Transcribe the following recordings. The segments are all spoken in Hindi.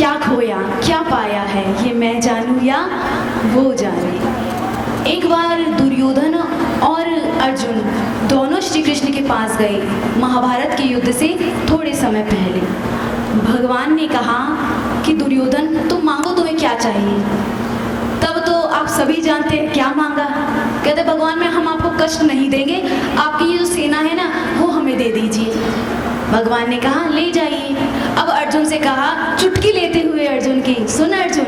क्या खोया क्या पाया है, ये मैं जानूं या वो जाने। एक बार दुर्योधन और अर्जुन दोनों श्री कृष्ण के पास गए महाभारत के युद्ध से थोड़े समय पहले। भगवान ने कहा कि दुर्योधन तुम मांगो, तुम्हें क्या चाहिए। तब तो आप सभी जानते हैं क्या मांगा। कहते भगवान में हम आपको कष्ट नहीं देंगे, आपकी ये जो सेना है ना वो हमें दे दीजिए। भगवान ने कहा ले जाइए। अब अर्जुन से कहा, चुटकी लेते हुए अर्जुन की, सुन अर्जुन,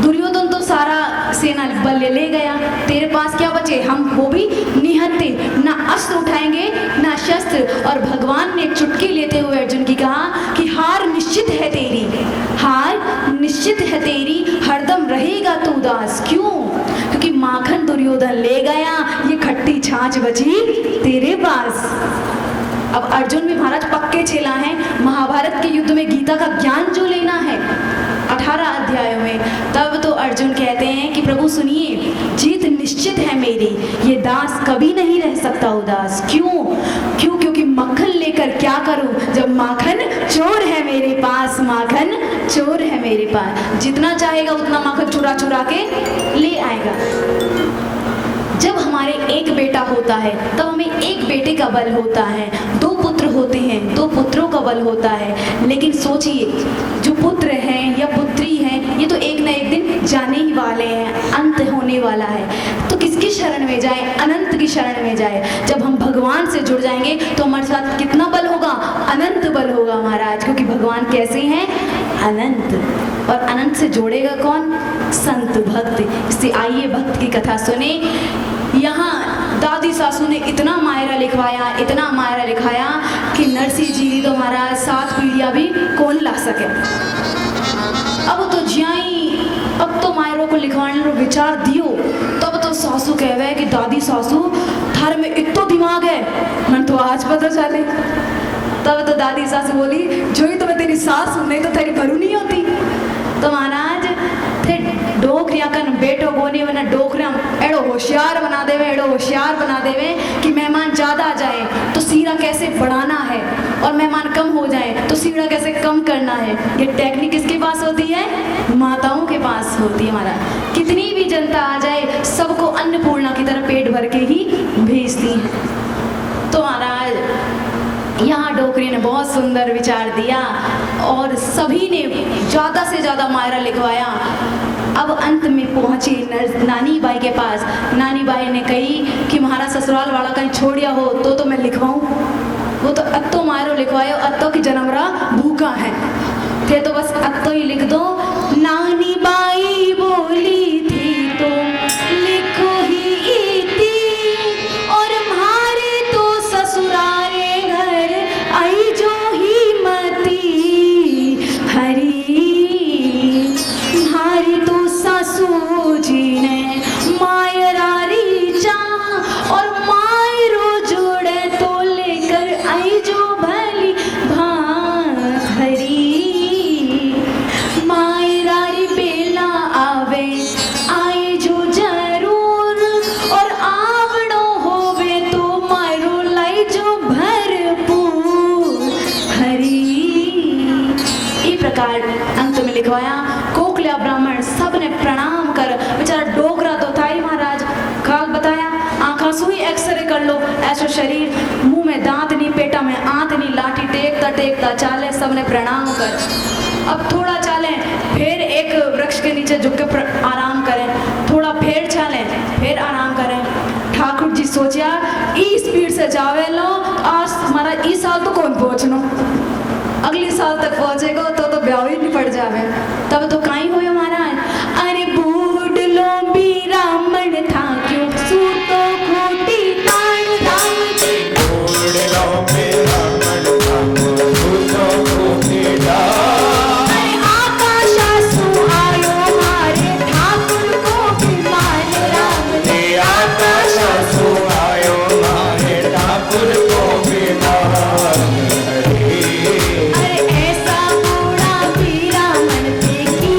दुर्योधन तो सारा सेना बल ले गया, तेरे पास क्या बचे, हम वो भी निहत्थे, ना अस्त्र उठाएंगे ना शस्त्र। और भगवान ने चुटकी लेते हुए अर्जुन की कहा कि हार निश्चित है तेरी, हार निश्चित है तेरी, हरदम रहेगा तू उदास। क्यों? क्योंकि माखन दुर्योधन ले गया, ये खट्टी छाछ बची तेरे पास। अब अर्जुन भी महाराज पक्के चेला हैं, महाभारत के युद्ध में गीता का ज्ञान जो लेना है 18 अध्यायों में। तब तो अर्जुन कहते हैं कि प्रभु सुनिए, जीत निश्चित है मेरी, ये दास कभी नहीं रह सकता उदास। क्यों? क्योंकि मक्खन लेकर क्या करूं जब माखन चोर है मेरे पास, माखन चोर है मेरे पास। जितना चाहेगा उतना माखन चुरा चुरा के ले आएगा। जब हमारे एक बेटा होता है तब हमें एक बेटे का बल होता है, दो पुत्र होते हैं दो पुत्रों का बल होता है। लेकिन सोचिए, जो पुत्र हैं या पुत्री हैं ये तो एक ना एक दिन जाने ही वाले हैं, अंत होने वाला है। तो किसकी शरण में जाए? अनंत की शरण में जाए। जब हम भगवान से जुड़ जाएंगे तो हमारे साथ कितना बल होगा? अनंत बल होगा महाराज। क्योंकि भगवान कैसे हैं? अनंत। और अनंत से जोड़ेगा कौन? संत भक्त। इससे आइए भक्त की कथा सुने। यहाँ दादी सासू ने इतना मायरा लिखवाया, इतना मायरा लिखाया कि नरसिंह जी की तो महाराज 7 पीढ़ियाँ भी कौन ला सके। अब तो जियाई, अब तो मायरों को लिखवाने रो विचार दियो। तब तो सासू कहवे कि दादी सासू थारे में इतना दिमाग है, मन तो आज पता चले। तब तो दादी सासू बोली, जो ही तो मैं तेरी सास हूँ, नहीं तो तेरी भरू नहीं होती। तो महाराज थे डोकरिया कन बेटो बोनी वना डोकरिया एड़ो होशियार बना देवे, एड़ो होशियार बना देवे कि मेहमान ज़्यादा आ जाए तो सीरा कैसे बढ़ाना है, और मेहमान कम हो जाए तो सीरा कैसे कम करना है। ये टेक्निक किसके पास होती है? माताओं के पास होती है महाराज। कितनी भी जनता आ जाए सबको अन्नपूर्णा की तरह पेट भर के ही भेजती है। तो महाराज यहाँ डोकरी ने बहुत सुंदर विचार दिया और सभी ने ज़्यादा से ज़्यादा मायरा लिखवाया। अब अंत में पहुँचे नानी बाई के पास। नानी बाई ने कही कि हमारा ससुराल वाला कहीं छोड़िया हो तो मैं लिखवाऊँ। वो तो अत्तो मायरो लिखवायो, अत्तो की जन्मरा भूखा है थे तो बस अत्तो ही लिख दो। नानी बाई बोली थी तो लिखो ही थी, और हमारे तो ससुरारे घर आई जो ही मती हरी, हमारी तो सासू जी ने मायरा रीचा, और मायरो जोड़े तो लेकर आई जो भली भारी, मायरारी बेला आवे आए जो जरूर, और आवड़ो होवे तो मायरो लाई जो भरपूर हरी। इस प्रकार अंत में लिखवाया। कोकलिया ब्राह्मण सब ने प्रणाम कर, बेचारा डोकरा तो था ही महाराज, खाक बताया आँखा सुई एक्सरे कर लो, ऐसो शरीर, मुंह में दांत नहीं, पेटा में आंत नहीं, लाठी टेकता टेकता चाले, सबने प्रणाम कर। अब थोड़ा चालें, फिर एक वृक्ष के नीचे झुक के आराम करें, थोड़ा फिर चालें, फिर आराम करें। ठाकुर जी सोचा ई स्पीड से जावे लो, आज हमारा इस साल तो कौन पहुँचनो, अगली साल तक पहुँचेगा तो ब्याह ही नहीं पड़ जावे। तब तो काई हो महाराज, अरे बूढ़ लो ब्राह्मण था क्यों सूतो खोटी तान राम जी, बूढ़ लो ब्राह्मण था क्यों सूतो खोटी तान, अरे आकाशासु आयो मारे ठाकुर को भी मान राम जी, आकाशासु आयो मारे ठाकुर को भी मान। अरे ऐसा बूढ़ा ब्राह्मण थे की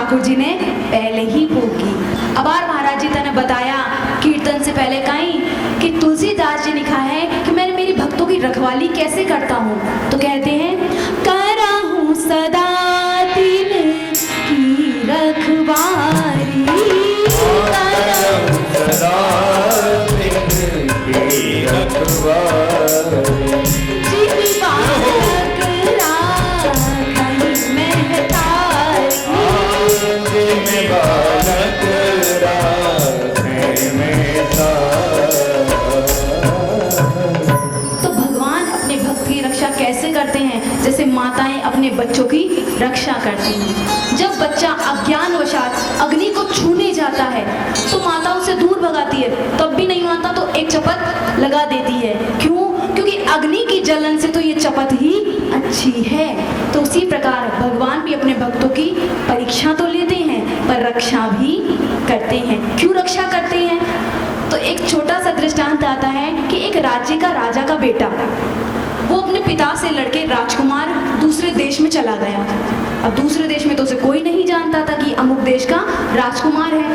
ठाकुर जी ने पहले ही भोगी। अब आर महाराज जी ने बताया कीर्तन से पहले कहीं कि तुलसीदास जी लिखा है कि मैं मेरी भक्तों की रखवाली कैसे करता हूँ। तो कहते हैं करा हूँ सदा दिल की रखवाली, सदा दिल की रखवाली, जिन बालक राखई मैं तारी, जिन बालक राखे में तारी। तो भगवान अपने भक्त की रक्षा कैसे करते हैं? जैसे माताएं अपने बच्चों की रक्षा करती हैं। जब बच्चा अज्ञानवशात अग्नि को छूने जाता है तो माता उसे दूर भगाती है, तब भी नहीं मानता तो एक चपत लगा देती है। क्यों? क्योंकि अग्नि की जलन से तो ये चपत ही अच्छी है। तो उसी प्रकार भगवान भी अपने भक्तों की परीक्षा तो लेते हैं पर रक्षा भी करते हैं। क्यों रक्षा करते हैं? तो एक छोटा सा दृष्टांत आता है कि एक राज्य का राजा का बेटा वो अपने पिता से लड़के राजकुमार दूसरे देश में चला गया। अब दूसरे देश में तो उसे कोई नहीं जानता था कि अमुक देश का राजकुमार है,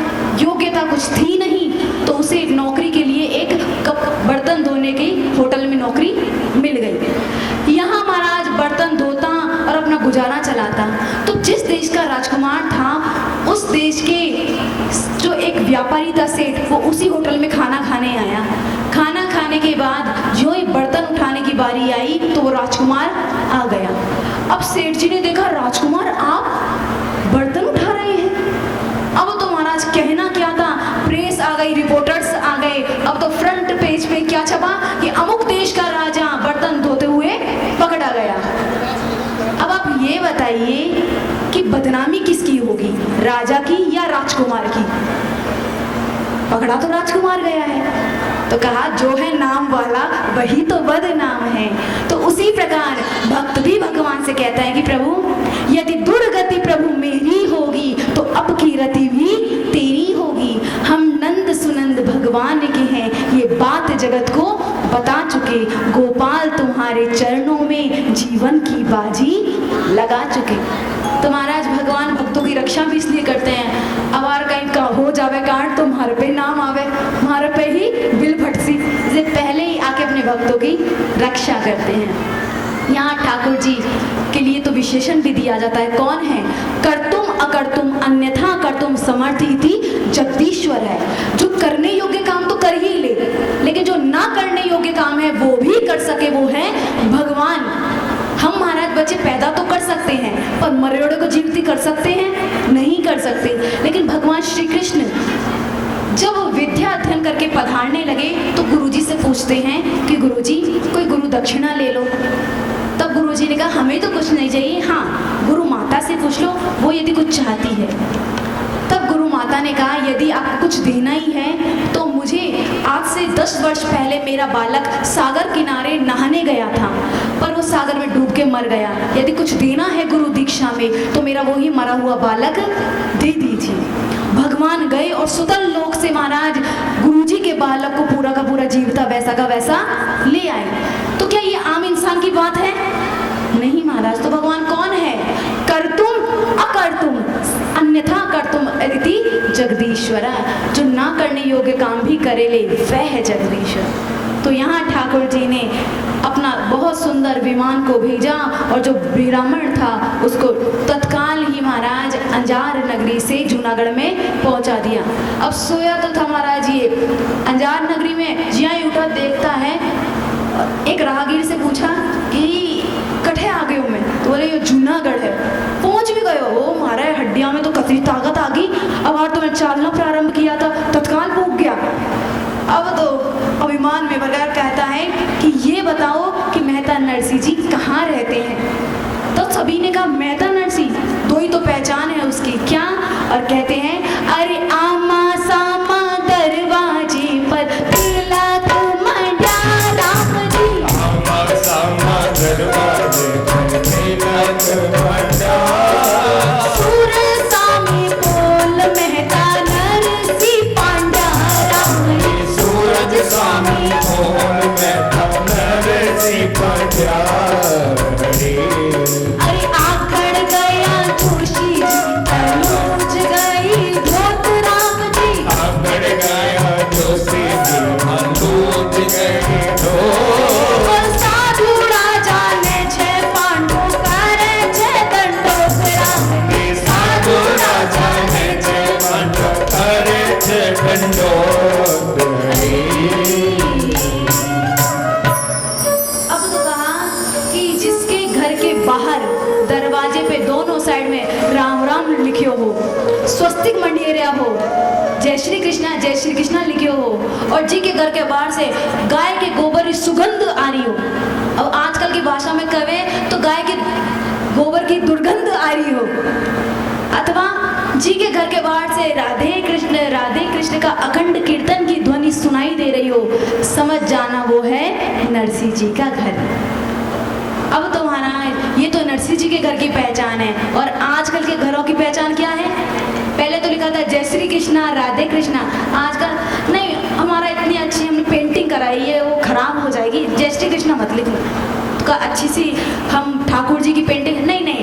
योग्यता कुछ थी नहीं, तो उसे नौकरी के लिए एक कप बर्तन धोने की होटल में नौकरी मिल गई। यहाँ महाराज बर्तन धोता और अपना गुजारा चलाता। तो जिस देश का राजकुमार था उस देश के जो एक व्यापारी था सेठ, वो उसी होटल में खाना खाने आया। खाना खाने के बाद जो ही बर्तन उठाने की बारी आई तो वो राजकुमार आ गया। अब सेठ जी ने देखा राजकुमार आप बर्तन उठा रहे हैं। अब तो महाराज कहना क्या था, प्रेस आ गई, रिपोर्टर्स आ गए। अब तो फ्रंट पेज पे क्या छपा कि अमुक देश का राजा बर्तन धोते हुए पकड़ा गया। अब आप ये बताइए कि बदनामी किसकी होगी, राजा की या राजकुमार की? पकड़ा तो राजकुमार गया है। तो कहा जो है नाम वाला वही तो बदनाम है। तो उसी प्रकार भक्त भी भगवान से कहता है कि प्रभु यदि दुर्गति प्रभु मेरी होगी तो अब की रति भी तेरी होगी। हम नंद सुनंद भगवान के हैं, ये बात जगत को बता चुके। गोपाल तुम्हारे चरणों में जीवन की बाजी लगा चुके। तो महाराज भगवान भक्तों की रक्षा भी इसलिए करते हैं, अवार कहीं का हो जावे कांड तो हमारे पे नाम आवे, हमारे पे ही बिल भटसी, इसलिए पहले ही आके अपने भक्तों की रक्षा करते हैं। यहाँ ठाकुर जी के लिए तो विशेषण भी दिया जाता है, कौन है? कर्तुम अकर्तुम अन्यथा कर्तुम समर्थ इति जगदीश्वर है। जो करने योग्य काम तो कर ही ले, लेकिन जो ना करने योग्य काम है वो भी कर सके, वो है भगवान। हम महाराज बच्चे पैदा तो कर सकते हैं पर मर्यादा को जीवित कर सकते हैं? नहीं कर सकते। लेकिन भगवान श्री कृष्ण जब विद्या अध्ययन करके पधारने लगे तो गुरुजी से पूछते हैं कि गुरुजी कोई गुरु दक्षिणा ले लो। तब गुरुजी ने कहा हमें तो कुछ नहीं चाहिए, हाँ गुरु माता से पूछ लो, वो यदि कुछ चाहती है। तब गुरु माता ने कहा यदि आपको कुछ देना ही है तो मुझे आज से 10 वर्ष पहले मेरा बालक सागर किनारे नहाने गया था पर वो सागर में डूब के मर गया। यदि कुछ देना है गुरु दीक्षा में तो मेरा वही मरा हुआ बालक दे दीजिए। भगवान गए और सुतल लोक से महाराज गुरुजी के बालक को पूरा का पूरा जीवता वैसा का वैसा ले आए। तो क्या ये आम इंसान की बात है? नहीं महाराज। तो भगवान कौन है? कर्तुम अकर्तुम अन्यथा कर्तुम इति जगदीश्वर। जो ना करने योग्य काम भी करे ले वह है जगदीश्वर। तो यहाँ ठाकुर जी ने अपना बहुत सुंदर विमान को भेजा और जो ब्राह्मण था उसको तत्काल ही महाराज अंजार नगरी से जूनागढ़ में पहुंचा दिया। अब सोया तो था महाराज ये अंजार नगरी में, जिया ही उठा देखता है, एक राहगीर से पूछा कि कठे आ गए हो मैं? तो बोले ये जूनागढ़ है। पहुंच भी गए हो? हमारे हड्डियां में तो कतरी ताकत आ गई। अब आज तो मैं चालना प्रारंभ किया था, तत्काल भूख गया। अब तो अभिमान में बगैर कहता है कि ये बताओ कि मेहता नरसिंह जी कहाँ रहते हैं? तो सभी ने कहा मेहता नरसिंह, दो ही तो पहचान है उसकी, क्या? और कहते हैं अरे आमा सामा दरवाजे पर तिलक मंडा राम जी, आमा सामा दरवाजे पर तिलक मंडा, सुर सामी बोल मेहता नरसिंह पांडा राम जी, सूरज सामी बोल मेहता नरसिंह पांडा। अरे आखड़ गया जोशी जी तनु लिखियो हो, स्वस्तिक मंडियरिया हो, जय श्री कृष्णा लिखियो हो, और जी के घर के बाहर से गाय के गोबर की सुगंध आ रही हो। अब आजकल की भाषा में कहे तो गाय के गोबर की दुर्गंध आ रही हो, अथवा जी के घर के बाहर से राधे कृष्ण का अखंड कीर्तन की ध्वनि सुनाई दे रही हो, समझ जाना वो है नरसिंह जी का घर। अब तो महाराज ये तो नरसिंह जी के घर की पहचान है, और आजकल के घरों की पहचान क्या है? पहले तो लिखा था जय श्री कृष्णा राधे कृष्णा, आजकल नहीं, हमारा इतनी अच्छी हमने पेंटिंग कराई है वो खराब हो जाएगी, जय श्री कृष्णा मत लिखो, तो अच्छी सी हम ठाकुर जी की पेंटिंग नहीं,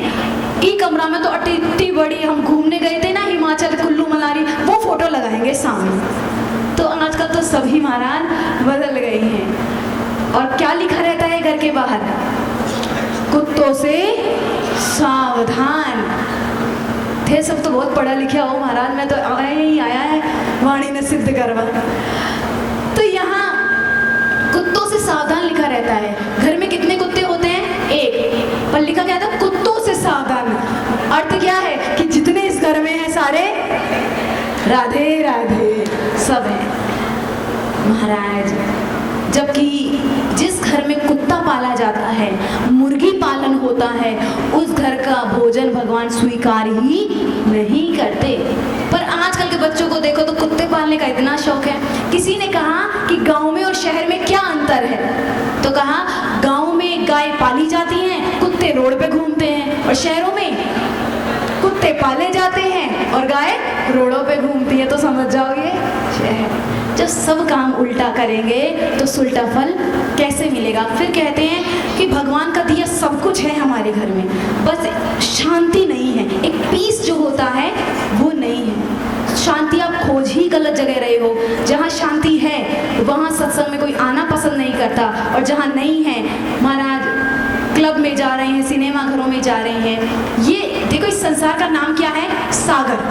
ई कमरा में तो इतनी बड़ी हम घूमने गए थे ना हिमाचल कुल्लू मनाली, वो फोटो लगाएंगे सामने। तो आजकल तो सभी महाराज बदल गई हैं। और क्या लिखा रहता है घर के बाहर? कुत्तों से सावधान। थे सब तो बहुत पढ़ा लिखा हो महाराज, मैं तो आया है वाणी ने सिद्ध करवा। तो यहाँ कुत्तों से सावधान लिखा रहता है। घर में कितने कुत्ते होते हैं? एक, पर लिखा क्या था? कुत्तों से सावधान। अर्थ क्या है कि जितने इस घर में हैं सारे राधे राधे सब हैं महाराज। जबकि जिस घर में कुत्ता पाला जाता है, मुर्गी पालन होता है, उस घर का भोजन भगवान स्वीकार ही नहीं करते। पर आजकल के बच्चों को देखो तो कुत्ते पालने का इतना शौक है। किसी ने कहा कि गांव में और शहर में क्या अंतर है, तो कहा गांव में गाय पाली जाती हैं, कुत्ते रोड पे घूमते हैं, और शहरों में कुत्ते पाले जाते हैं और गाय रोडों पे घूमती है। तो समझ जाओगे शहर। जब सब काम उल्टा करेंगे तो सुलटा फल कैसे मिलेगा? फिर कहते हैं कि भगवान का दिया सब कुछ है हमारे घर में, बस शांति नहीं है, एक पीस जो होता है वो नहीं है। शांति आप खोज ही गलत जगह रहे हो। जहाँ शांति है वहाँ सत्संग में कोई आना पसंद नहीं करता, और जहाँ नहीं है महाराज क्लब में जा रहे हैं, सिनेमा घरों में जा रहे हैं। ये देखो, इस संसार का नाम क्या है? सागर।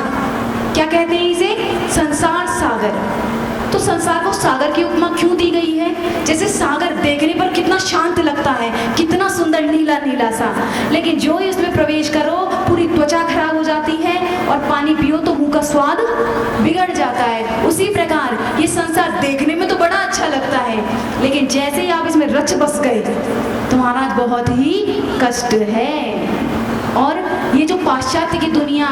क्या कहते हैं इसे? संसार सागर। तो संसार को सागर की उपमा क्यों दी गई है? जैसे सागर देखने पर कितना शांत लगता है, कितना सुंदर नीला नीला सा, लेकिन जो ही उसमें प्रवेश करो पूरी त्वचा खराब हो जाती है, और पानी पियो तो मुंह का स्वाद बिगड़ जाता है। उसी प्रकार ये संसार देखने में तो बड़ा अच्छा लगता है, लेकिन जैसे ही आप इसमें रच बस गए तो महाराज बहुत ही कष्ट है। और ये जो पाश्चात्य की दुनिया,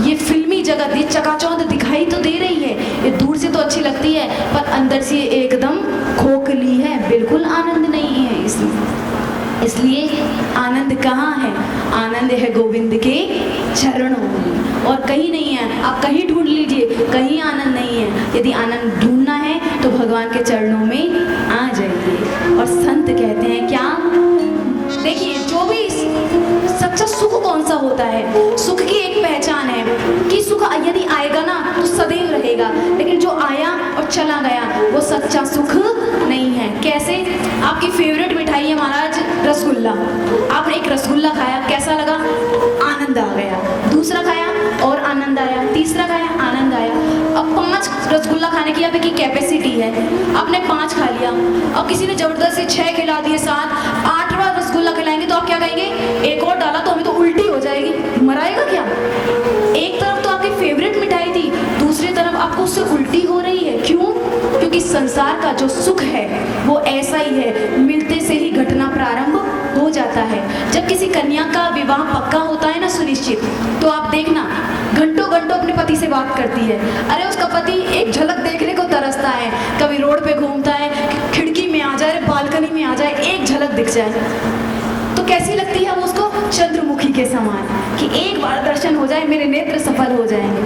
ये फिल्मी जगत, ये चकाचौंध दिखाई तो दे रही है, ये दूर से तो अच्छी लगती है, पर अंदर से एकदम खोखली है, बिल्कुल आनंद नहीं है इसमें। इसलिए आनंद कहाँ है? आनंद है गोविंद के चरणों में, और कहीं नहीं है। आप कहीं ढूंढ लीजिए, कहीं आनंद नहीं है। यदि आनंद ढूंढना है तो भगवान के चरणों में आ जाइए। और संत कहते हैं क्या? देखिए, जो भी सच्चा सुख कौन सा होता है? सुख की एक पहचान है कि सुख यदि आएगा ना तो सदैव रहेगा, लेकिन जो आया और चला गया वो सच्चा सुख नहीं है। कैसे? आपकी फेवरेट मिठाई है महाराज रसगुल्ला। आपने एक रसगुल्ला खाया, कैसा लगा? आनंद आ गया। दूसरा खाया और आनंद आया, तीसरा खाया आनंद आया। अब 5 रसगुल्ला खाने की आपकी कैपेसिटी है, आपने 5 खा लिया। अब किसी ने जबरदस्ती 6 खिला दिए, 7, 8वां रसगुल्ला खिलाएंगे तो आप क्या कहेंगे? एक और डाला तो हमें तो उल्टी हो जाएगी। मराएगा क्या? एक तरफ तो आपकी फेवरेट मिठाई थी, दूसरी तरफ आपको उससे उल्टी हो रही है। क्यों? क्योंकि संसार का जो सुख है वो ऐसा ही है, मिलते से ही घटना प्रारंभ हो जाता है। जब किसी कन्या का विवाह पक्का होता है ना, सुनिश्चित, तो आप देखना घंटों घंटों अपने पति से बात करती है। अरे उसका पति एक झलक देखने को तरसता है, कभी रोड पे घूमता है, खिड़की में आ जाए, बालकनी में आ जाए, एक झलक दिख जाए तो कैसी लगती है वो उसको? चंद्रमुखी के समान, कि एक बार दर्शन हो जाए मेरे नेत्र सफल हो जाएंगे।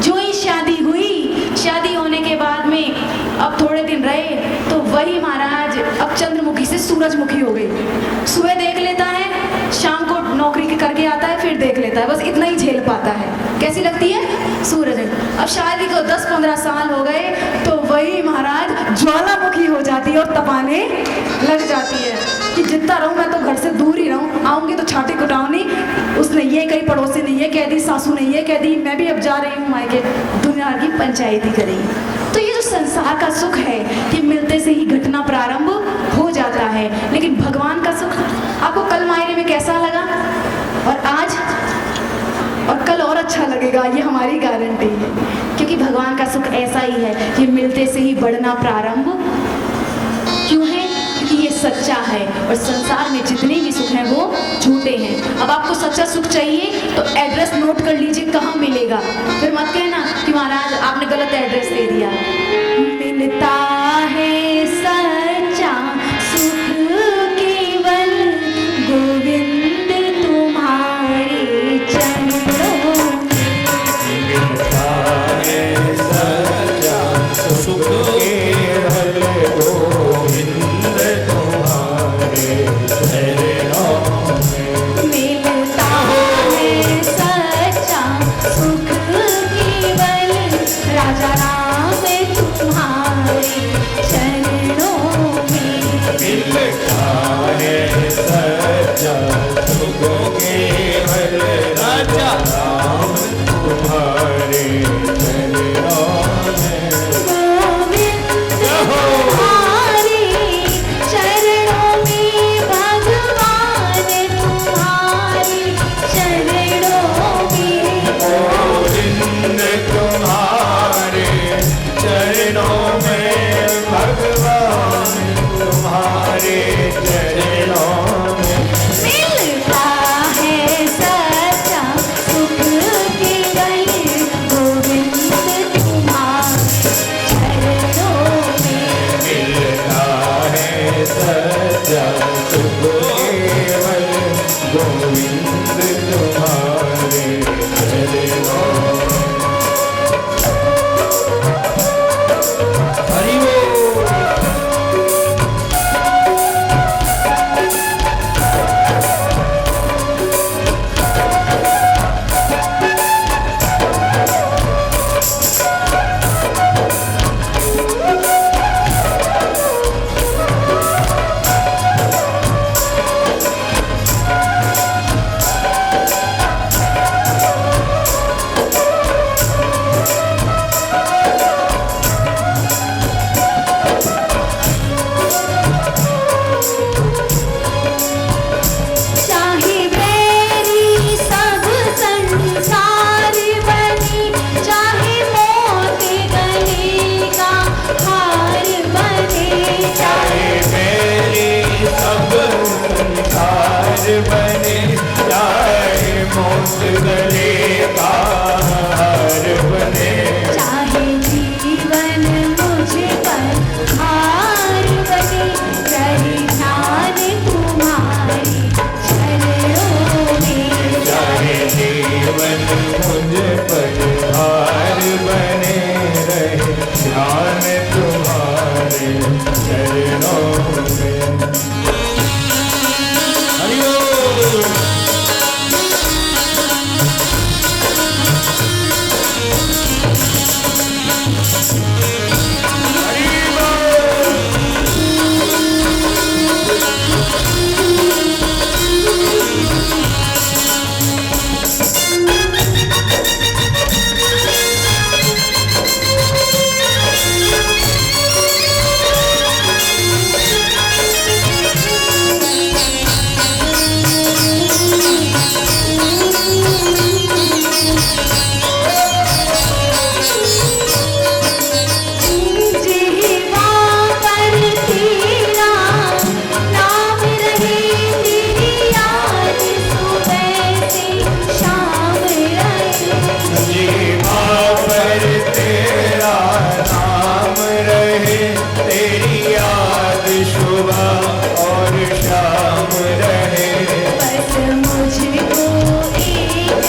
जो ही शादी हुई, शादी होने के बाद में अब थोड़े दिन रहे तो वही महाराज अब चंद्रमुखी से सूरजमुखी हो गई। सुबह देख लेता है, शाम को नौकरी के करके आता है, फिर देख लेता है, बस इतना ही झेल पाता है। कैसी लगती है? सूरज। अब शादी को 10-15 साल हो गए तो वही महाराज ज्वालामुखी हो जाती है और तपाने लग जाती है कि जितना रहूं मैं तो घर से दूर ही रहूं, आऊंगी तो छाती कुटाऊंगी। उसने ये कही, पड़ोसी ने ये कह दी, सासू ने ये कह दी, मैं भी अब जा रही हूँ मायके, दुनिया की पंचायती करेगी। तो ये जो संसार का सुख है कि मिलते से ही घटना प्रारंभ हो जाता है, लेकिन भगवान का सुख आपको कल मायने में कैसा लगा और आज और कल और अच्छा लगेगा, ये हमारी गारंटी है। क्योंकि भगवान का सुख ऐसा ही है, ये मिलते से ही बढ़ना प्रारंभ क्यों है? क्योंकि ये सच्चा है और संसार में जितने भी सुख हैं वो झूठे हैं। अब आपको सच्चा सुख चाहिए तो एड्रेस नोट कर लीजिए कहाँ मिलेगा, फिर मत कहना कि महाराज आपने गलत एड्रेस दे दिया। मिलता है सच्चा सुख केवल गोविंद तुम्हारे चरणों में। मिलता है सच्चा सुख केवल गोविंद तुम्हारे चरणों में। मिलता है सच्चा सुख केवल राजा राम तुम्हारे चरणों में। मिलता है सच्चा सुख केवल राजा राम तुम्हारे चरणों में। गोविंद तुम्हारे चरणों में, भगवान तुम्हारे चरणों में। गोविंद तुम्हारे चरणों में, भगवान तुम्हारे चरणों में। मिलता है सच्चा सुख केवल गोविंद तुम्हारे चरणों में। मिलता है सच्चा सुख केवल गोविंद तुम्हारे चरणों में। हरि बोल। चाहे बैरी सब संसार बने, चाहे मौत गले का हार बने। चाहे मेरी सब संसार बने, चाहे मौत गले का हार बने। चाहे जीवन मुझ पर भार बने, रहे ध्यान तुम्हारे चरणों में। चाहे जीवन मुझ पर भार बने, रहे ध्यान तुम्हारे चरणों में। हरि बोल। हरि बोल। जिह्वा पर तेरा नाम रहे, तेरी याद सुबह से शाम रहे। जीवा पर तेरा नाम रहे, तेरी याद सुबह और शाम रहे। बस मुझको एक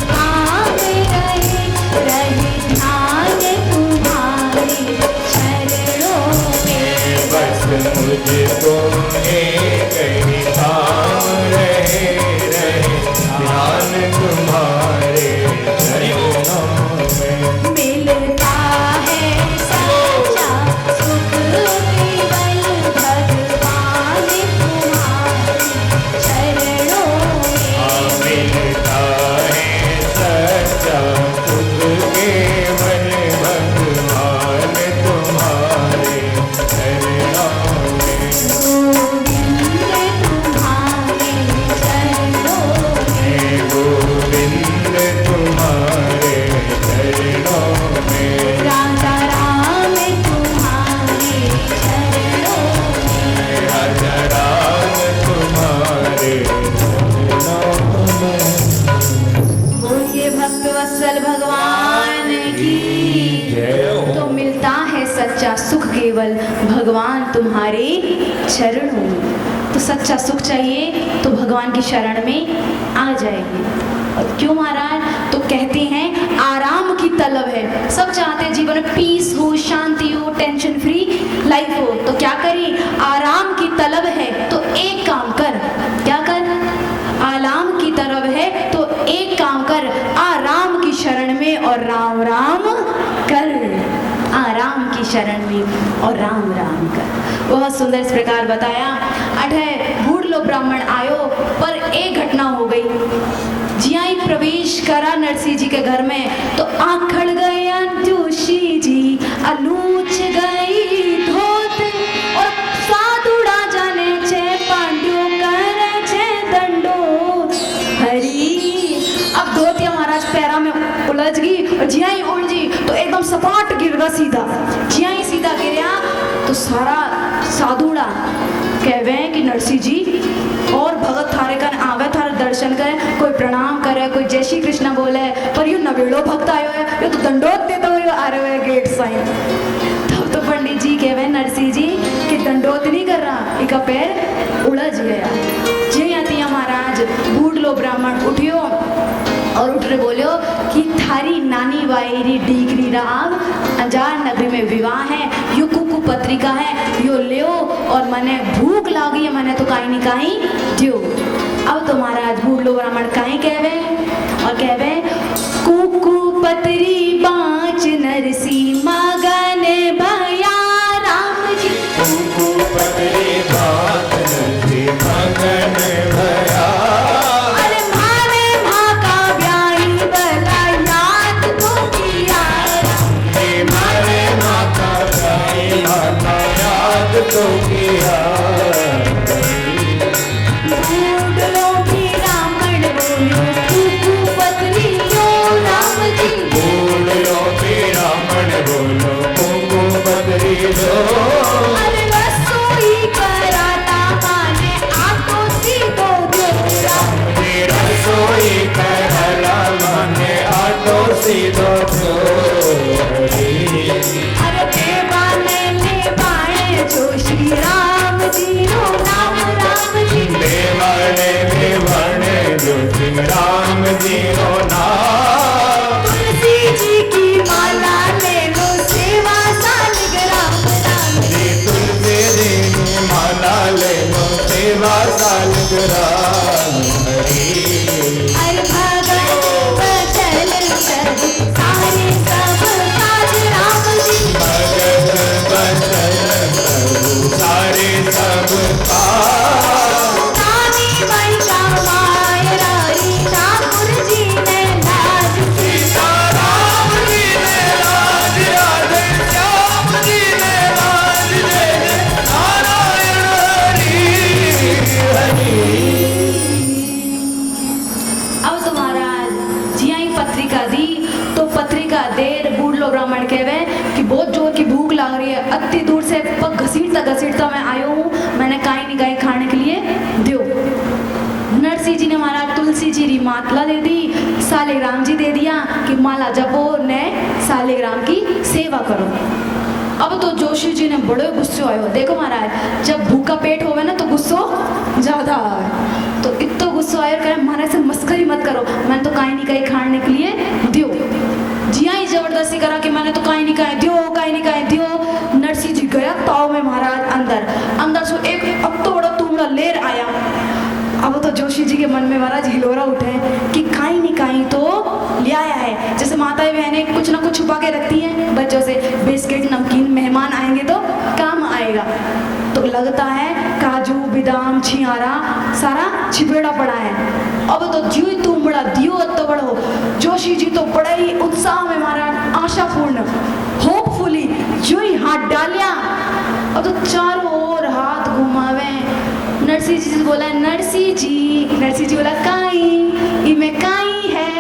काम रहे, रहे ध्यान तुम्हारे चरणों में। बस मुझको एक ही काम रहे, रहे ध्यान तुम्हारे चरणों में। मिलता है सच्चा सुख केवल भगवान तुम्हारे चरणों में। मिलता है सच्चा सुख केवल भगवान तुम्हारे चरणों में। गोविंद तुम्हारे चरणों में। गोविंद तुम्हारे वत्सल भगवान की जय। तो मिलता है सच्चा सुख केवल भगवान तुम्हारे चरणों में। तो सच्चा सुख चाहिए तो भगवान की शरण में आ जाएंगे। और क्यों महाराज? तो कहते हैं आराम की तलब है। सब चाहते हैं जीवन में पीस हो, शांति हो, टेंशन फ्री लाइफ हो। तो क्या करें? आराम की तलब है तो एक काम कर। क्या कर? आराम की तरफ है तो एक काम कर, आराम की शरण में और राम राम कर। आराम की शरण में और राम राम कर। बहुत सुंदर इस प्रकार बताया। अठे बूढ़ लो ब्राह्मण आयो, पर एक घटना हो गई। जिया ही प्रवेश करा नरसिंह जी के घर में तो आखड़ गया जोशी जी, अलूच गई धोत और साधुड़ा जाने छे पांड्यो कर छे दंडो हरी। अब धोतिया महाराज पैरा में उलझ गई और जिया ही उलझी तो एकदम सपाट गिर गया सीधा। जिया ही सीधा गिरा तो सारा साधुड़ा कहवे कि नरसिंह जी और भगत थारे कन आवे, थारे दर्शन करे, कोई प्रणाम करे, कोई जय श्री कृष्ण बोले, पर यो नवेड़ो भक्त आयो है, यो तो दंडोत देता हुआ आ रहे है गेट साइन। तब तो पंडित जी कहवे नरसिंह जी कि दंडोत नहीं कर रहा, इका पैर उलझ गया। जय अतिया महाराज बूढ़ लो ब्राह्मण उठियो और उठ रहे बोलियो कि थारी नानी वायरी डीकरी राव अंजार नगरी में विवाह है, यो कुकु पत्रिका है, यो लियो और मने भूख लागी है, मने तो काई नहीं काई दियो। अब तो महाराज बूढ़ लो ब्राह्मण काई कहवे और कहवे कुकु पत्री बाँच नरसिंह मगन भया राम जी। कुकु पत्री बाँच नरसिंह मगन भया। अरे मारे माँ का ब्याही भला याद तो किया, मारे माता गाई माता याद तो किया। बूढ़ लो भी रावण बोलो कुकु पत्री यो राम जी। बोल लो भी रावण बोलो कुकु पत्री लो। अरे रसोई कराता माने आको सीधो जोरा, रसोई करला माने आटो सीधो चोरी। अरे देवा ने ले पाए जो श्री राम जी रो नाम राम जी। देवाने देवाने जो श्री राम जी रो नाम। तुलसी जी की माला ले लो सेवा सालिग्राम राम जी। जी तुलसी जी की माला ले लो सेवा सालिग्राम हरी। अरे भगत बचल सब सारे सब काज राम जी। भगत बचन प्रभु सारे सब काम। नानी माई का मायरा ठाकुर जी ने लाज की। राम जी ने राज राधे श्याम जी ने राज जय जय नारायण हरि हरि। अब तो महाराज जिया ही पत्रिका दी तो पत्रिका देर बूढ़ लो ब्राह्मण कहवे कि बहुत जोर की भूख लग रही है, अति दूर से पग घसीटता घसीटता मैं आयो हूँ, मैंने काई नहीं काई खाने के लिए दियो। नरसिंह जी ने महाराज तुलसी जी री मातला दे दी, सालिग्राम जी दे दिया कि माला जपो ने सालिग्राम की सेवा करो। अब तो जोशी जी ने बड़े गुस्से आयो। देखो महाराज जब भूखा पेट होवे ना तो गुस्सो ज्यादा आवे, तो इतना गुस्सा आया कहे महाराज से मस्करी मत करो, मैंने तो काई नहीं काई खाने के लिए दियो। जिया ही जबरदस्ती करा कि मैंने तो काई नहीं काई दियो, काई नहीं काई दियो। नरसिंह जी गया ताव में महाराज अंदर, अंदर से एक अब तो बड़ा तुमड़ा लेर आया। अब तो जोशी जी के मन में महाराज हिलोरा उठे कि काई नहीं काई तो ले आया है। जैसे माताएं बहनें कुछ ना कुछ छुपा के रखती हैं बच्चों से, बिस्किट नमकीन, मेहमान आएंगे तो काम आएगा। तो लगता है काजू बादाम छियारा सारा छिपेड़ा पड़ा है। अब तो ज्यों ही तुम बड़ा दियो तो बड़ो। जोशी जी तो बड़ा ही उत्साह में महाराज आशापूर्ण होपफुली ज्यों ही हाथ डालिया। अब तो चारों ओर हाथ घुमावे। नरसिंह जी से बोला नरसिंह जी बोला काई इमे काई है।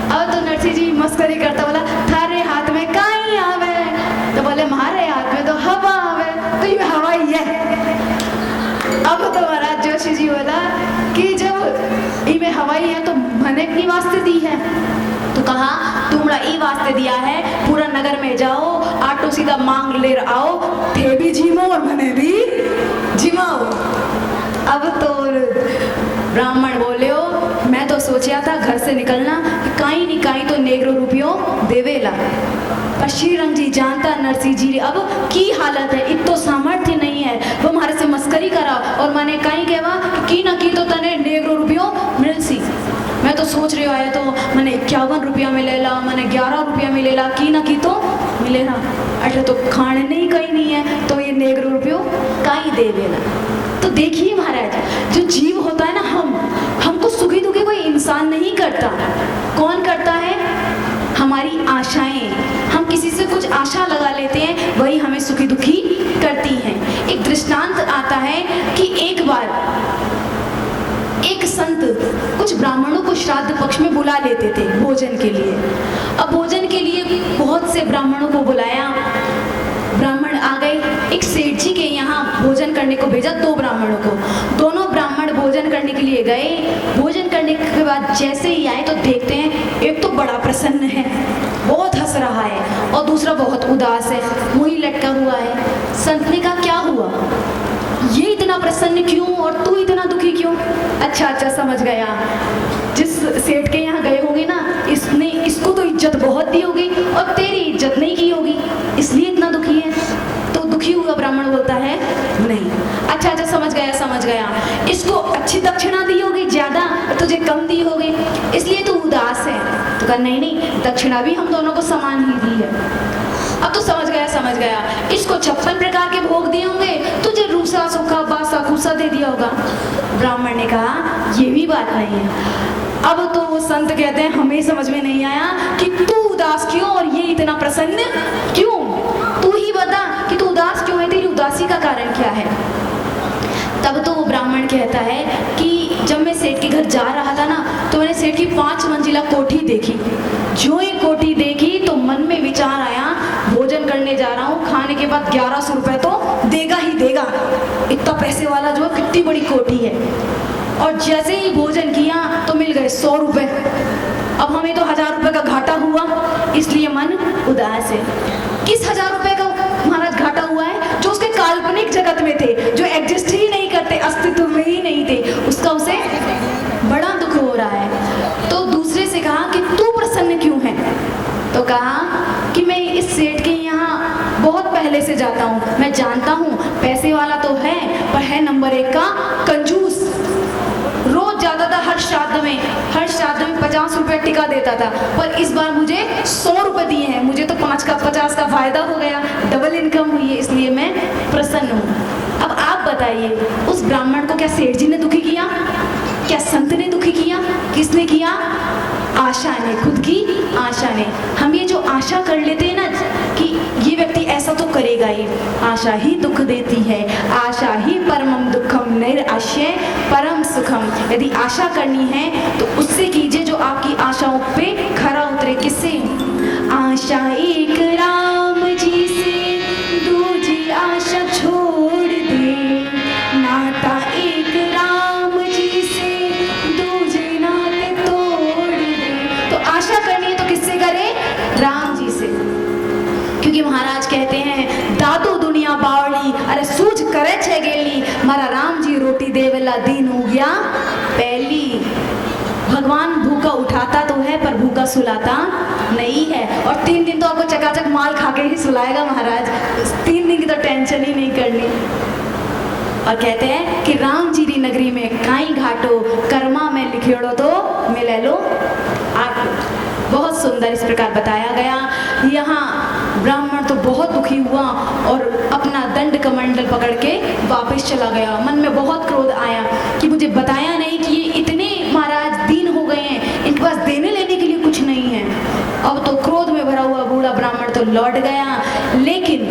अब तो नरसिंह जी मस्करी करता बोला थारे हाथ में काई आवे, तो बोले हमारे हाथ में तो हवा आवे, तो ये हवा ही है। अब तो महाराज जोशी जी बोला कि जब इमे हवा ही है तो मने की वास्ते दी है, तो कहा तुमरा ई वास्ते दिया है, पूरा नगर में जाओ, ऑटो सीधा मांग ले आओ, थे भी झिमो और मने भी झिमाओ। अब तो ब्राह्मण बोले हो, मैं तो सोचा था घर से निकलना कहीं नहीं कहीं तो नेगरो रुपयों देवेला, पर श्रीरंग जी जानता नरसिंह जी अब की हालत है, इतो सामर्थ्य नहीं है, वो हमारे से मस्करी करा और मैंने कहीं कहवा की ना की तो तने नेगरो रुपयों मिल सी। मैं तो सोच रही आया तो मैंने 51 रुपया मिलेला, मैंने 11 रुपया मिलेला, की ना की तो मिलेला, अरे तो खाने नहीं कहीं नहीं है तो ये नेगरो रुपयों कहीं देवेला। तो देखिए महाराज, जो जीव होता है ना, हमको सुखी दुखी कोई इंसान नहीं करता, कौन करता है? हमारी आशाएं, हम किसी से कुछ आशा लगा लेते हैं, वही हमें सुखी दुखी करती हैं। एक दृष्टांत आता है कि एक बार एक संत कुछ ब्राह्मणों को श्राद्ध पक्ष में बुला लेते थे भोजन के लिए। अब भोजन के लिए बहुत से ब्राह्मणों को बुलाया, ब्राह्मण आ गए, एक सेठ जी के यहाँ भोजन करने को भेजा 2 ब्राह्मणों को। दोनों ब्राह्मण भोजन करने के लिए गए, भोजन करने के बाद जैसे ही आए तो देखते हैं एक तो बड़ा प्रसन्न है, बहुत हंस रहा है, और दूसरा बहुत उदास है, मुंह ही लटका हुआ है। संत ने कहा क्या हुआ, ये इतना प्रसन्न क्यों और तू इतना दुखी क्यों? अच्छा समझ गया, जिस सेठ के यहाँ गए होंगे ना, इसने इसको तो इज्जत बहुत दी होगी और तेरी इज्जत नहीं की होगी, इसलिए इतना दुखी है। तो दुखी हुआ ब्राह्मण बोलता है नहीं। अच्छा समझ गया, इसको अच्छी दक्षिणा दी होगी ज्यादा, तुझे कम दी होगी, इसलिए तू उदास है। तो कहा नहीं, दक्षिणा भी हम दोनों को समान ही दी है। अब तो समझ गया, इसको 56 प्रकार के भोग दिए होंगे, तुझे रूसा सूखा बासा खूसा दे दिया होगा। ब्राह्मण ने कहा ये भी बात नहीं है। अब तो वो संत कहते हैं हमें समझ में नहीं आया कि तू उदास क्यों और ये इतना प्रसन्न क्यों, तू ही बता कि तू उदास क्यों है, तेरी उदासी का कारण क्या है। तब तो वो ब्राह्मण कहता है कि जब मैं सेठ के घर जा रहा था ना, तो मैंने सेठ की 5 मंजिला कोठी देखी। जो ही कोठी देखी तो मन में विचार आया, भोजन करने जा रहा हूँ, खाने के बाद 1100 रुपए तो देगा ही देगा, इतना पैसे वाला जो है, कितनी बड़ी कोठी है। और जैसे ही भोजन किया तो मिल गए 100 रुपए। अब हमें तो 1000 रुपए का घाटा हुआ, इसलिए मन उदास है। किस 1000 रुपए का महाराज घाटा हुआ है? जो उसके काल्पनिक जगत में थे, जो एग्जिस्ट ही नहीं करते, अस्तित्व में ही नहीं थे, उसका उसे बड़ा दुख हो रहा है। तो दूसरे से कहा कि तू प्रसन्न क्यों है? तो कहा कि मैं इस सेठ के यहाँ बहुत पहले से जाता हूँ, मैं जानता हूँ पैसे वाला तो है, पर है नंबर 1 का कंजूस। रोज जाता था हर श्राद्ध में 50 रुपए टिका देता था, पर इस बार मुझे 100 रुपए दिए हैं, मुझे तो 5 का 50 का फायदा हो गया, डबल इनकम हुई है, इसलिए मैं प्रसन्न हूँ। अब आप बताइए, उस ब्राह्मण को क्या सेठ जी ने दुखी किया? क्या संत ने दुखी किया? किसने किया? आशा ने, खुद की आशा ने। हम ये जो आशा कर लेते हैं ना कि ये व्यक्ति ऐसा तो करेगा ही, आशा ही दुख देती है, आशा ही परमम दुखम नैराश्य परम सुखम। यदि आशा करनी है तो उससे कीजिए जो आपकी आशाओं पे खरा उतरे। किससे? आशा एक राम जी से, दूजी आशा छोड़ दे, नाता एक राम जी से, दूजे नाते तोड़ दे। तो आशा करनी है तो किससे करे? राम जी से। क्योंकि महाराज कहते हैं दादू दुनिया बावली, अरे सूझ करे छे गेली, मारा राम जी रोटी देवेला दिन हो गया पहली। भगवान भूखा उठाता तो है पर भूखा सुलाता नहीं है, और 3 दिन तो आपको चकाचक माल खा के ही सुलाएगा महाराज, 3 दिन की तो टेंशन ही नहीं करनी। और कहते हैं कि राम जी री नगरी में काई घाटो, कर्मा में लिखेड़ो तो मिले लो आटो। बहुत सुंदर इस प्रकार बताया गया। यहाँ ब्राह्मण तो बहुत दुखी हुआ और अपना दंड कमंडल पकड़ के वापस चला गया। मन में बहुत क्रोध आया कि मुझे बताया नहीं कि ये इतने महाराज दीन हो गए हैं, इनके पास देने लेने के लिए कुछ नहीं है। अब तो क्रोध में भरा हुआ बूढ़ा ब्राह्मण तो लौट गया, लेकिन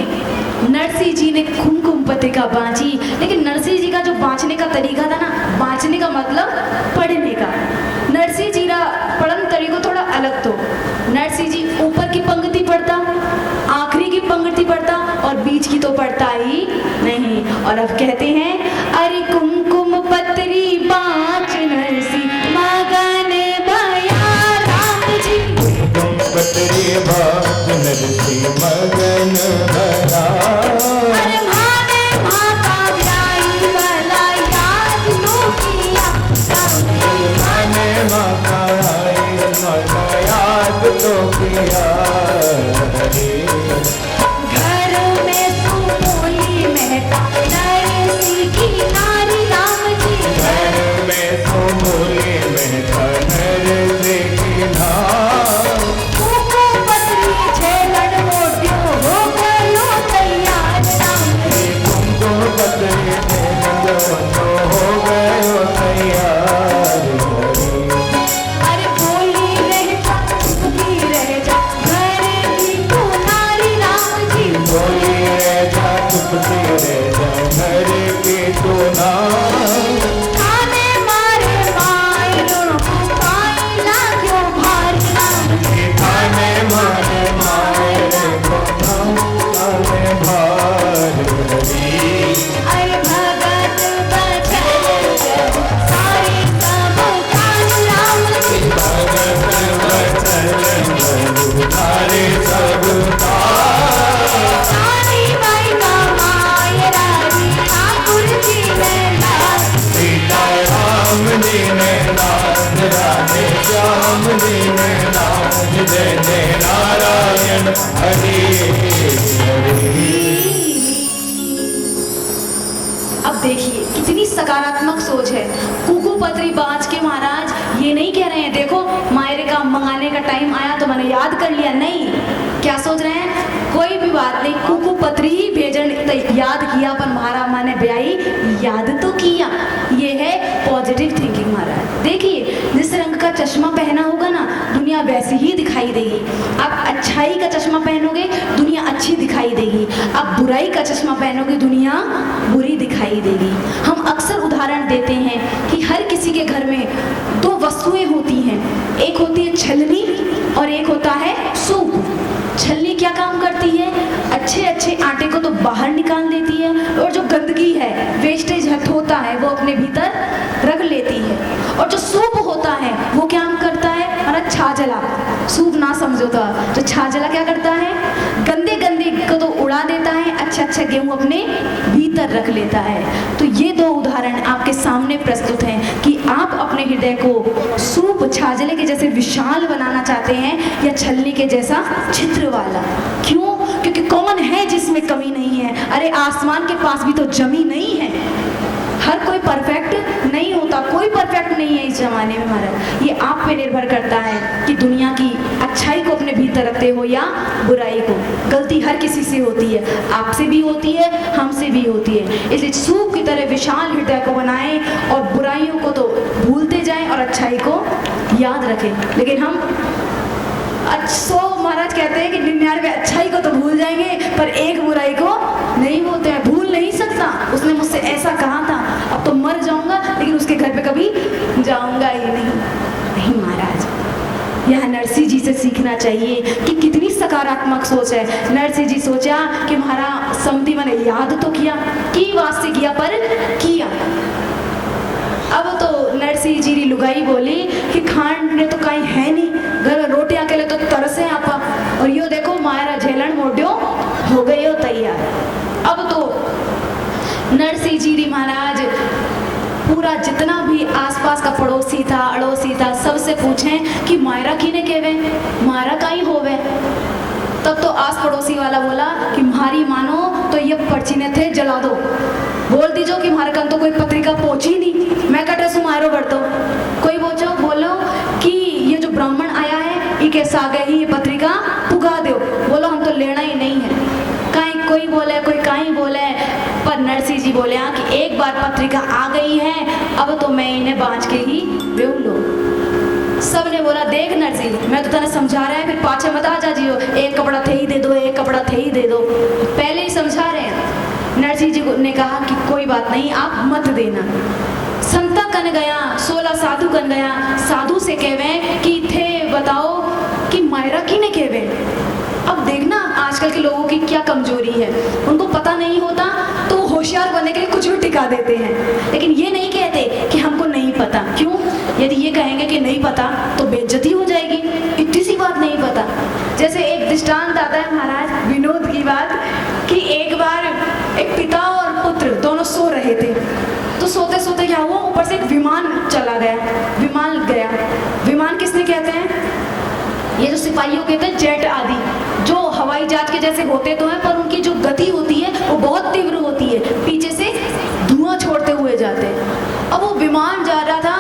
नरसिंह जी ने कुमकुम पत्रिका बाँची। लेकिन नरसिंह जी का जो बाँचने का तरीका था ना, बाँचने का मतलब पढ़ने का, नरसिंह जी का पढ़न तरीको थोड़ा अलग। तो नरसिंह जी ऊपर की पंक्ति पढ़ता, आखिरी की पंक्ति पढ़ता और बीच की तो पढ़ता ही नहीं। और अब कहते हैं अरे कुमकुम पत्री बाँच नरसिंह मगन भया राम जी, कुमकुम मगन भरा। अरे माने माँ का ब्याई वाला याद तो किया सबने। माने माँ का मन याद तो किया रे। घर में सुमोली महका नरसी की नारी राम जी। घर में सुमोली महका नरसी की नारी। कुकू पत्री झेलड़ मोटियो हो गयो तैयार राम जी। तुमको बदले हो गयो तैयार। अरे बोली रह जा चुपकी रह जा घर की तू नारी राम जी। बोली रह जा चुपती रह जा घर की तू नारी। खाने मारे माई ऋण पाई ना क्यों भारी राम जी। खाने मारे मारे खाने भारी। अरे भगत बचन सारे सब कान राम जी। भगत वचन तारे सब रानी बाई का माय रानी ठाकुर जी ने लाल। सीता राम जी ने नाम राधे श्याम जी ने नाम जय जय नारायण हरि हरि। अब देखिए कितनी सकारात्मक सोच है। कुकू पत्री बाज के महाराज ये नहीं कह रहे हैं देखो मायरे का मंगाने का टाइम आया तो मैंने याद कर लिया, नहीं। क्या सोच रहे हैं, कोई भी बात नहीं, कुकू पत्री ही भेजन याद किया पर महाराज माने ब्याई याद तो किया। ये है पॉजिटिव थिंकिंग महाराज। देखिए जिस रंग का चश्मा पहना होगा ना दुनिया वैसी ही दिखाई देगी। आप अच्छाई का चश्मा पहनोगे दुनिया अच्छी दिखाई देगी। आप बुराई का चश्मा पहनोगे दुनिया बुरी दिखाई देगी। हम अक्सर उदाहरण देते हैं कि हर किसी के घर में दो वस्तुएं होती हैं, एक होती है छलनी और एक होता है सूप। छलनी क्या काम करती है, अच्छे अच्छे आटे को तो बाहर निकाल देती है और जो गंदगी है वेस्टेज होता है वो अपने भीतर रख लेती है। और जो सूप होता है वो क्या करता है, हमारा छाजला, सूप ना समझो तो छाजला क्या करता है, गंदे गंदे को तो उड़ा देता है, अच्छा अच्छा गेहूं अपने भीतर रख लेता है। तो ये दो उदाहरण आपके सामने प्रस्तुत हैं कि आप अपने हृदय को सूप छाजले के जैसे विशाल बनाना चाहते हैं या छलनी के जैसा छिद्र वाला। क्यों, क्योंकि कौन है जिसमें कमी नहीं है। अरे आसमान के पास भी तो जमी नहीं है। हर कोई परफेक्ट नहीं होता, कोई परफेक्ट नहीं है इस जमाने में महाराज। ये आप पे निर्भर करता है कि दुनिया की अच्छाई को अपने भीतर रखते हो या बुराई को। गलती हर किसी से होती है, आपसे भी होती है, हमसे भी होती है। इसलिए सूप की तरह विशाल हृदय को बनाएं और बुराइयों को तो भूलते जाएं और अच्छाई को याद रखें। लेकिन हम महाराज कहते हैं कि 99 अच्छाई को तो भूल जाएंगे पर एक बुराई को नहीं भूलते हैं। भूल नहीं सकता, उसने मुझसे ऐसा कहा था, अब तो मर जाऊंगा लेकिन उसके घर पे कभी जाऊंगा ही नहीं महाराज। यहाँ नरसिंह जी से सीखना चाहिए कि कितनी सकारात्मक सोच है। नरसिंह जी सोचा कि महाराज समधी मैंने याद तो किया, की वास्ते किया पर किया। अब तो नरसिंह जी री लुगाई बोली कि खान ने तो कहीं है नहीं, घर में रोटी अकेले तो तरसे आपा, और यो देखो मायरा झेलन मोड्यो हो गए हो तैयार। अब तो नरसिंह जी री महाराज पूरा जितना भी आसपास का पड़ोसी था अड़ोसी था सबसे पूछें कि मायरा किने केवे, मायरा कहीं होवे। तब तो आस पड़ोसी वाला बोला कि मारी मानो तो ये पर्ची ने थे जला दो, बोल दीजो कि हमारे कल तो कोई पत्रिका पहुंची नहीं, मैं कटे सुमारो बढ़ दो। कोई बोलो कि ये जो ब्राह्मण आया है ये कैसा आ गए ही ये पत्रिका पुगा दो, बोलो हम तो लेना ही नहीं है। कहीं कोई बोले कोई कहीं बोले, पर नरसिंह जी बोले हाँ कि एक बार पत्रिका आ गई है अब तो मैं इन्हें बांच के ही बेऊ लो। सबने बोला देख नरसिंह मैं तो तने समझा रहा है फिर पाछे मत आ जा जियो, एक कपड़ा थे ही दे दो, एक कपड़ा थे ही दे दो, पहले ही समझा रहे हैं। नरसिंह जी ने कहा कि कोई बात नहीं आप मत देना। संता कन गया 16 साधु कन गया, साधु से कहवे कि थे बताओ कि मायरा की ने कहवे। अब देखना आजकल के लोगों की क्या कमजोरी है, उनको पता नहीं होता तो होशियार बनने के लिए कुछ भी टिका देते हैं, लेकिन ये नहीं कहते कि हमको नहीं पता। क्यों? यदि ये कहेंगे कि नहीं पता तो बेइज्जती हो जाएगी, इतनी सी बात नहीं पता। जैसे एक दृष्टांत आता है महाराज एक पिता और पुत्र दोनों सो रहे थे। तो सोते सोते क्या हुआ, ऊपर से एक विमान चला गया। विमान गया। विमान किसने कहते हैं? ये जो सिपाहियों कहते हैं जेट आदि, जो हवाई जहाज के जैसे होते तो हैं, पर उनकी जो गति होती है वो बहुत तीव्र होती है, पीछे से धुआं छोड़ते हुए जाते हैं। अब वो विमान जा रहा था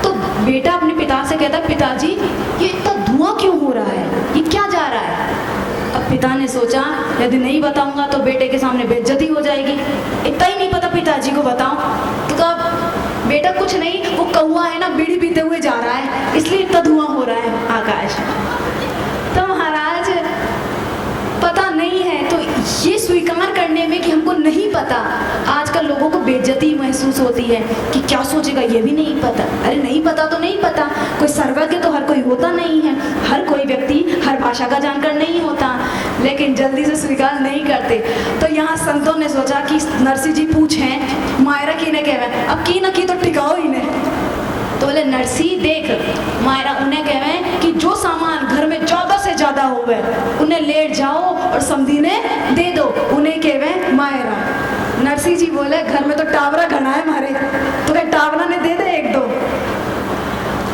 तो बेटा अपने पिता से कहता है, पिताजी ये इतना धुआं क्यों हो रहा है, ये क्या जा रहा है? अब पिता ने सोचा यदि नहीं बताऊंगा तो बेटे के सामने बेइज्जती हो जाएगी, इतना ही नहीं पता पिताजी को बताऊं। तो कहा बेटा कुछ नहीं, वो कौवा है ना बीड़ी पीते हुए जा रहा है, इसलिए इतना धुआं हो रहा है आकाश। तो महाराज पता नहीं है तो ये स्वीकार करने में कि हमको नहीं पता, आजकल लोगों को बेइज्जती महसूस होती है कि क्या सोचेगा, ये भी नहीं पता। अरे नहीं पता तो नहीं पता, कोई सर्वज्ञ तो हर कोई होता नहीं है, हर कोई व्यक्ति हर भाषा का जानकर नहीं होता, लेकिन जल्दी से स्वीकार नहीं करते। तो यहाँ संतों ने सोचा कि नरसिंह जी पूछें मायरा की ने कहवे, अब की न की तो टिकाओ ही ने। तो बोले नरसिंह देख मायरा उन्हें कहवे कि जो सामान घर में 14 से ज्यादा हो गए उन्हें लेट जाओ और समधी ने दे दो, उन्हें कहवे मायरा। नरसिंह जी बोले घर में तो टावरा घना है मारे, तो क्या टावरा ने दे दे एक दो।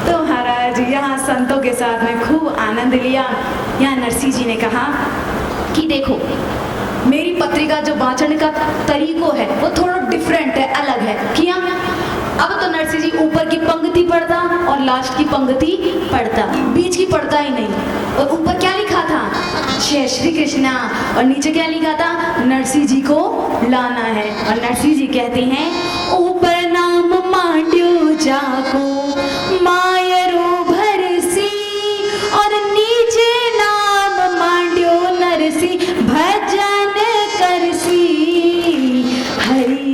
तो महाराज यहाँ संतों के साथ में खूब आनंद लिया। यहाँ नरसिंह जी ने कहा कि देखो मेरी पत्रिका जो वाचन का तरीको है वो थोड़ा डिफरेंट है, अलग है। किया अब तो नरसिंह जी ऊपर की पंक्ति पढ़ता और लास्ट की पंक्ति पढ़ता, बीच की पढ़ता ही नहीं। और ऊपर क्या लिखा था, जय श्री कृष्णा, और नीचे क्या लिखा था, नरसिंह जी को लाना है। और नरसिंह जी कहते हैं ऊपर नाम मांड्यो जाको मायरो भरसी, और नीचे नाम मांड्यो नरसिंह भजन करसी हरि।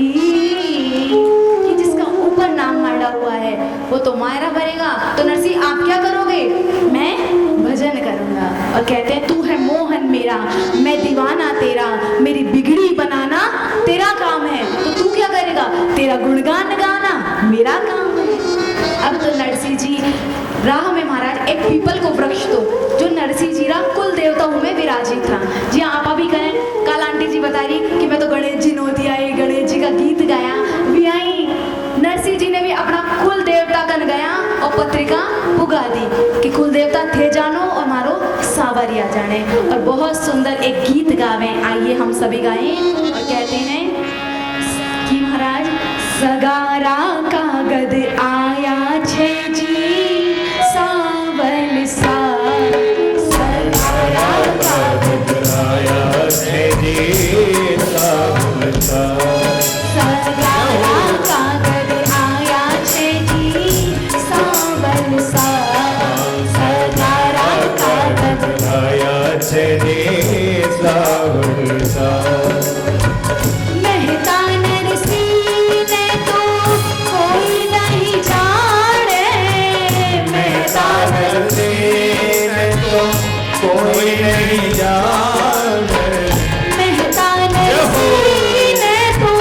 हुआ है वो तो मायरा भरेगा, तो नरसिंह आप क्या करोगे, मैं भजन करूंगा। और कहते हैं तू है मोहन मेरा, मैं दीवाना तेरा, मेरी बिगड़ी बनाना तेरा काम है, तो तू क्या करेगा, तेरा गुणगान गाना मेरा काम है। अब तो नरसिंह जी राह में महाराज एक पीपल को वृक्ष तो जो नरसिंह जी राह कुल देवताओं में विराजित था। जी आप अभी करें, कल आंटी जी बता रही कि मैं तो गणेश जी नोती आई, गणेश जी का गीत गाया भी आई। नरसिंह जी ने भी अपना कुल देवता कन गया और पत्रिका उगा दी कि कुल देवता थे जानो और मारो सावरिया जाने। और बहुत सुंदर एक गीत गावे, आइए हम सभी गाएं। और कहते हैं कि महाराज सगारा कागद आया छे जी सावन सा, सगारा कागद आया छे जी सावन सा, सगारा कागद आया छे जी सावन सा, सगारा कागद आया छे जी सावन सा। मेहता नरसिंह ने तो कोई नहीं जाने, मेहता नरसिंह ने तो कोई नहीं जाने, मेहता नरसिंह ने तो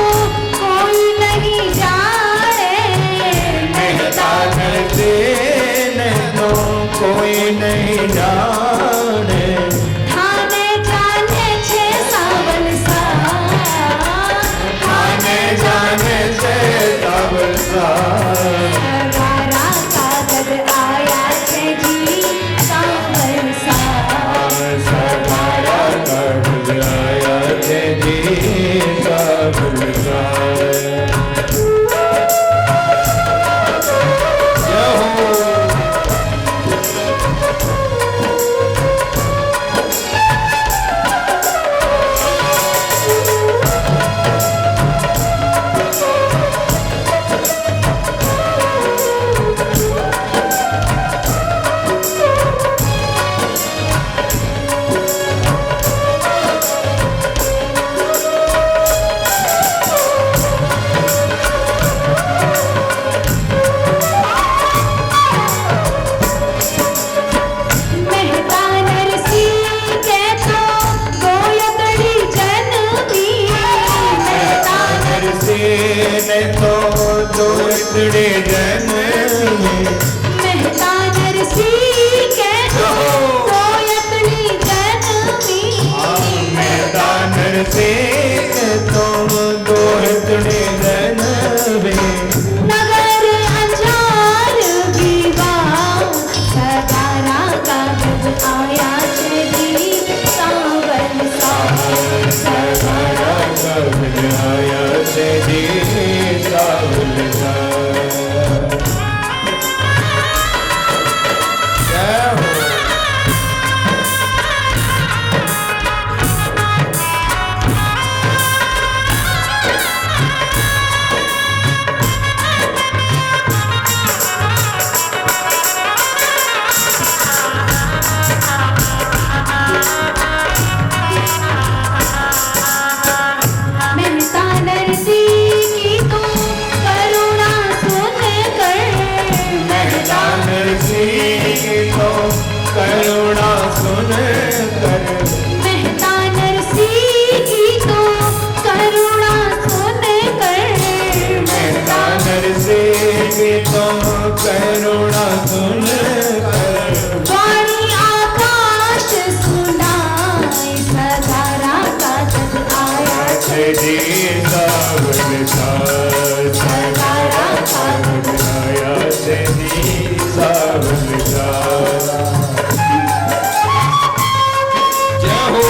कोई नहीं जाने, मेहता नरसिंह ने तो कोई नहीं जाने, थाने जाने छे सावन सा, थाने जाने से सावन सा, सगारा कागद आया छे जी सावन सा, सगारा कागद आया छे जी सावन सा। मेहता नरसिंह के तो गोयतड़ी जन्मी, मेहता नरसिंह ने तो दो इतने जन्मे, मेहता नरसिंह के तो गोयतड़ी जन्मी, मेहता नरसिंह तो जी सावन साल, सगारा कागज आया से जी सावन साल। जय हो।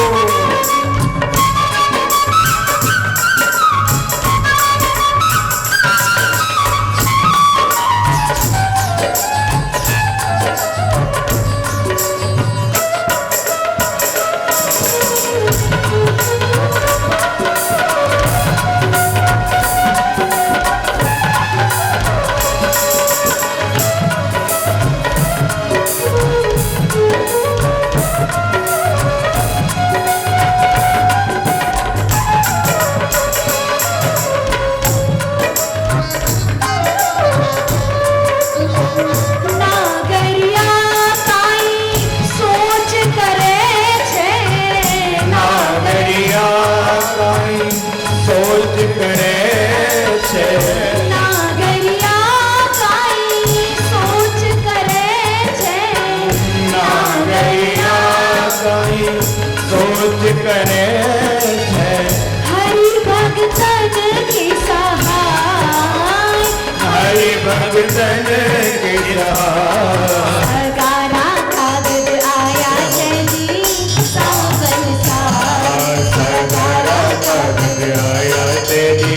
सोच करे है हरि भगतन के सहाय, हरि भगतन के सहाय। सगारा कागज आया है जी सावन साल, सगारा कागज आया है जी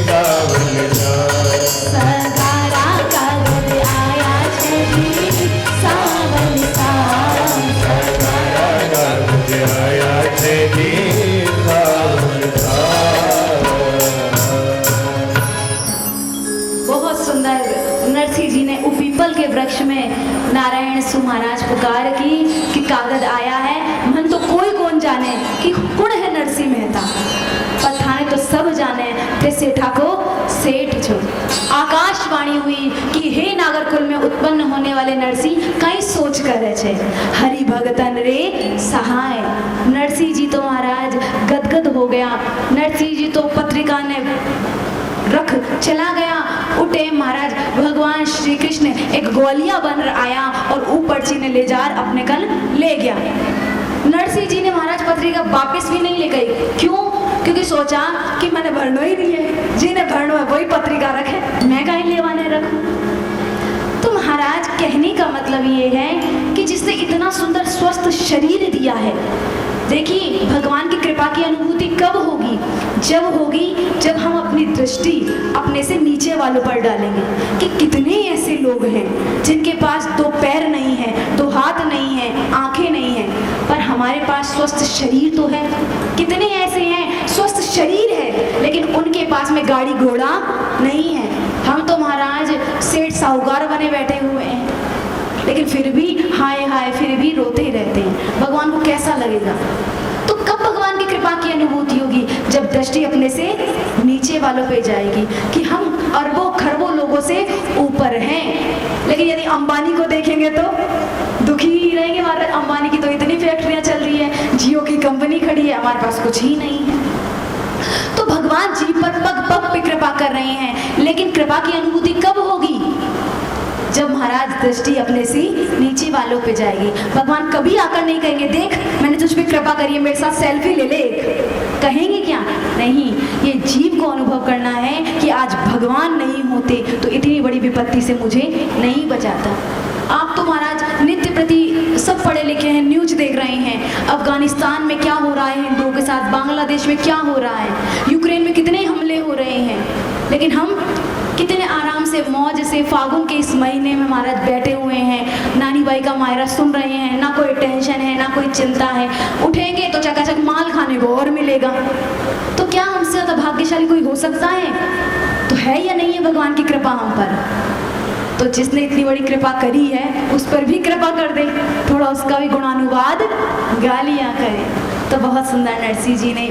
सावन साल। सगारा कागज आया है जी सावन साल, सगारा कागज आया है जी सावन साल। बहुत सुंदर नरसिंह जी ने उपीपल के वृक्ष में नारायण सु महाराज पुकार की कि कागज आया है, मन तो कोई कौन जाने कि कौन है नरसिंह मेहता, पठाने तो सब जाने ते सेठा को सेठ जो। आकाशवाणी हुई कि हे नागरकुल में उत्पन्न होने वाले नरसिंह कहीं सोच कर रहे छे, हरि भगतन रे सहाय। नरसिंह जी तो महाराज गदगद हो गया, नरसिंह जी तो पत्रिका ने रख चला गया। उठे महाराज भगवान श्री कृष्ण एक गोलिया बन आया और ऊपर जी ने ले जा अपने कल ले गया। नरसिंह जी ने महाराज पत्रिका वापस भी नहीं ले गई, क्यों? क्योंकि सोचा कि मैंने भरनो ही नहीं है, जी ने भरनो है वही पत्रिका रखे, मैं कहीं लेवाने रखूं। तो महाराज कहने का मतलब ये है कि जिसने इतना सुंदर स्वस्थ शरीर दिया है, देखिए भगवान की कृपा की अनुभूति कब होगी? जब होगी जब हम अपनी दृष्टि अपने से नीचे वालों पर डालेंगे कि कितने ऐसे लोग हैं जिनके पास दो पैर नहीं है, दो हाथ नहीं है, आंखें नहीं है, पर हमारे पास स्वस्थ शरीर तो है। कितने ऐसे हैं स्वस्थ शरीर है लेकिन उनके पास में गाड़ी घोड़ा नहीं है। हम तो महाराज सेठ साहूकार बने बैठे हुए हैं, लेकिन फिर भी हाय हाय फिर भी रोते रहते हैं। भगवान को कैसा लगेगा? तो कब भगवान की कृपा की अनुभूति होगी? जब दृष्टि अपने से नीचे वालों पे जाएगी कि हम अरबों खरबों लोगों से ऊपर हैं, लेकिन यदि अंबानी को देखेंगे तो दुखी ही रहेंगे। हमारे अंबानी की तो इतनी फैक्ट्रियां चल रही है, जियो की कंपनी खड़ी है, हमारे पास कुछ ही नहीं है। तो भगवान जी पर पग पग पे कृपा कर रहे हैं, लेकिन कृपा की अनुभूति कब होगी? जब महाराज दृष्टि अपने से नीचे वालों पे जाएगी। भगवान कभी आकर नहीं कहेंगे देख मैंने तुझ पे कृपा करी है, मेरे साथ सेल्फी ले ले, कहेंगे क्या? नहीं, ये जीव को अनुभव करना है कि आज भगवान नहीं होते तो इतनी बड़ी विपत्ति से मुझे नहीं बचाता। आप तो महाराज नित्य प्रति सब पढ़े लिखे हैं, न्यूज देख रहे हैं, अफगानिस्तान में क्या हो रहा है हिंदुओं के साथ, बांग्लादेश में क्या हो रहा है, यूक्रेन में कितने हमले हो रहे हैं, लेकिन हम कितने आराम से मौज से फागुन के इस महीने में महाराज बैठे हुए हैं, नानी बाई का मायरा सुन रहे हैं, ना कोई टेंशन है ना कोई चिंता है। उठेंगे तो चकाचक माल खाने को और मिलेगा। तो क्या हमसे ज़्यादा भाग्यशाली कोई हो सकता है? तो है या नहीं है भगवान की कृपा हम पर? तो जिसने इतनी बड़ी कृपा करी है उस पर भी कृपा कर दे, थोड़ा उसका भी गुणानुवाद गा लिया करें। तो बहुत सुंदर नरसिंह जी ने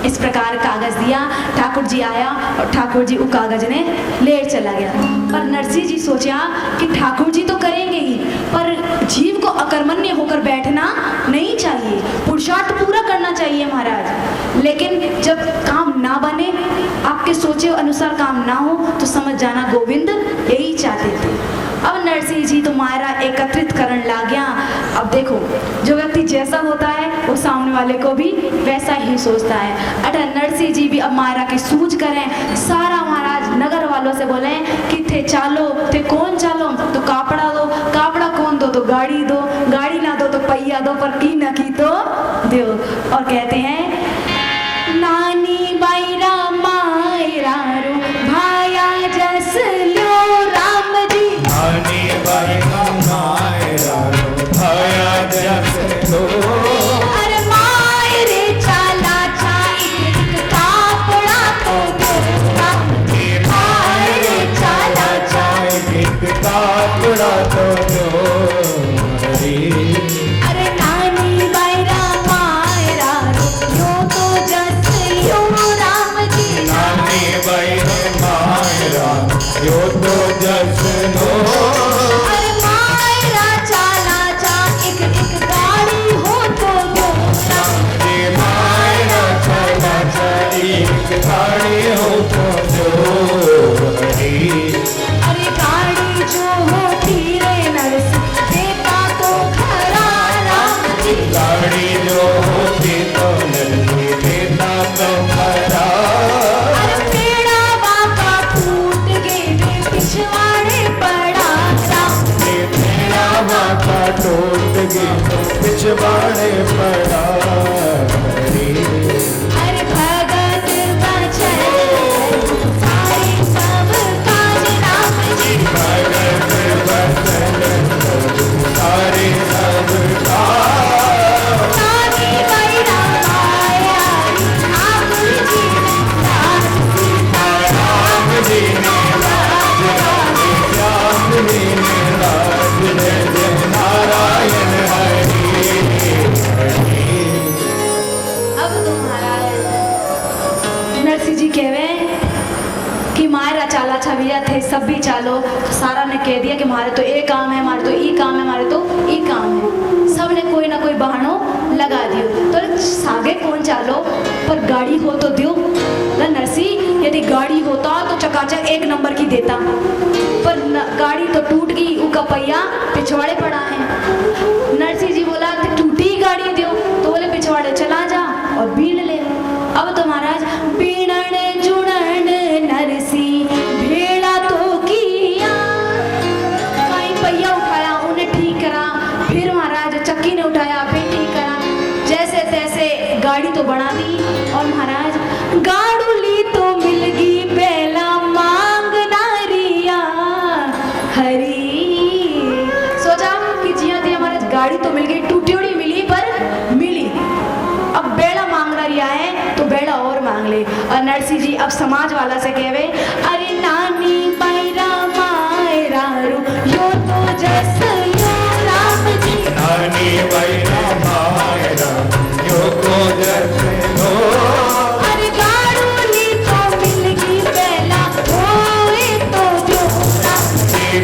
इस प्रकार कागज दिया, ठाकुर जी आया और ठाकुर जी वो कागज ने ले चला गया। पर नरसिंह जी सोचा कि ठाकुर जी तो करेंगे ही, पर जीव को अकर्मण्य होकर बैठना नहीं चाहिए, पुरुषार्थ पूरा करना चाहिए महाराज। लेकिन जब काम ना बने, आपके सोचे अनुसार अनुसार काम ना हो तो समझ जाना गोविंद यही चाहते थे। अब नरसिंह जी तो मायरा एकत्रित करने लग गया। अब देखो, जो व्यक्ति जैसा होता है वो सामने वाले को भी वैसा ही सोचता है। अतः नरसिंह जी भी अब मायरा की सूझ करें। सारा महाराज नगर वालों से बोले कि थे चालो, थे कौन चालो, तो कापड़ा दो, कापड़ा कौन दो तो गाड़ी दो, गाड़ी ना दो तो पहिया दो, पर की न की तो दो। और कहते हैं नानी बाईरा मायरा रो भाया जस लो राम जी। नानी बाईरा मायरा रो भाया जस लो। अरे मायरे चाला चा एक कापड़ा तो दो, मायरे चाला चा एक कापड़ा तो दो। अरे नानी बाईरा मायरा रो यो तो जस लो राम जी। नानी बाईरा मायरा यो तो जस लो। अरे मायरा चाला चा एक गाड़ी हो तो दो, मायरा चला चली गाड़ी हो तो दो। अरे गाड़ी जो होती रे नरसिंह देता तो खरा राम जी। गाड़ी जो होती तो नरसिंह देता तो खरा। अरे पेड़ा बाका टूट गए वे पिछवाड़े पड़ा राम। मेरा माथा टूट गई तो पिछवाड़े पड़ा। अरे भगत बचन सारे सब काज राम जी। भगत बचन सारे सब का। नानी बाईरा माया आकुल जी राम जी ने राज राजे, श्याम जी ने राज जय जय नारायण हरि हरि। अब तो महाराज नरसिंह जी कहवे कि मायरा चाला छविया थे सब भी चालो। सारा ने कह दिया कि हमारे तो ये काम है, हमारे तो ये काम है, हमारे तो ये काम है। सब ने कोई ना कोई बहानो लगा दियो। तो सागे कौन चालो, पर गाड़ी हो तो दियो। नरसिंह यदि गाड़ी होता तो चकाचक एक नंबर की देता, पर गाड़ी तो टूट गई, उसका पहिया पिछवाड़े पड़ा है। नरसिंह जी बोला कि टूटी गाड़ी दियो, तो बोले पिछवाड़े चला जा और बीन ले। अब तो महाराज बीणन जुड़न नरसिंह भेड़ा तो किया, कहीं पहिया उठाया उन्हें ठीक करा, फिर महाराज चक्की ने उठाया फिर ठीक करा, जैसे तैसे गाड़ी तो बना दी। और महाराज गाड़ू ली तो मिल गई पहला मांग नारिया हरी। सोचा कि जिया थी हमारे गाड़ी तो मिल गई, टूटी उड़ी मिली पर मिली। अब बेड़ा मांग रहा है तो बेड़ा और मांग ले। और नरसिंह जी अब समाज वाला से कहवे अरे नानी बाईरा मायरा रो यो तो जस यो राम जी। नानी बाईरा मायरा यो तो जस लो। अरे गाड़ू ली तो मिल गई पहला होए तो जो राम।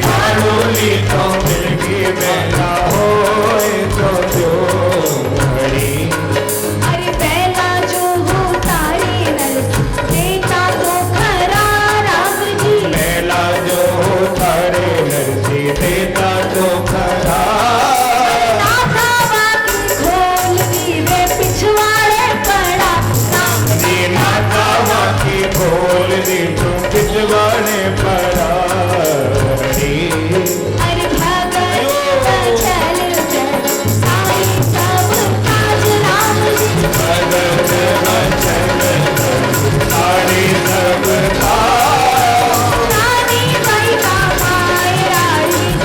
गाड़ूली तो मिल गई बेला होए तो जो हरि। अरे पहला जो हो तारी नरसिंह देता तो खरा राम जी। बेला जो तारे नरसिंह देता तो खरा। नाथा बाकी खोल दी वे पिछवाड़े पड़ा राम जी। नाथा बाकी खोल दी तो पिछवाड़े पड़ा। अरे भगत बचन साई सब काज राम जी। भगत बचन सारे सब का। नानी बाईरा मायरा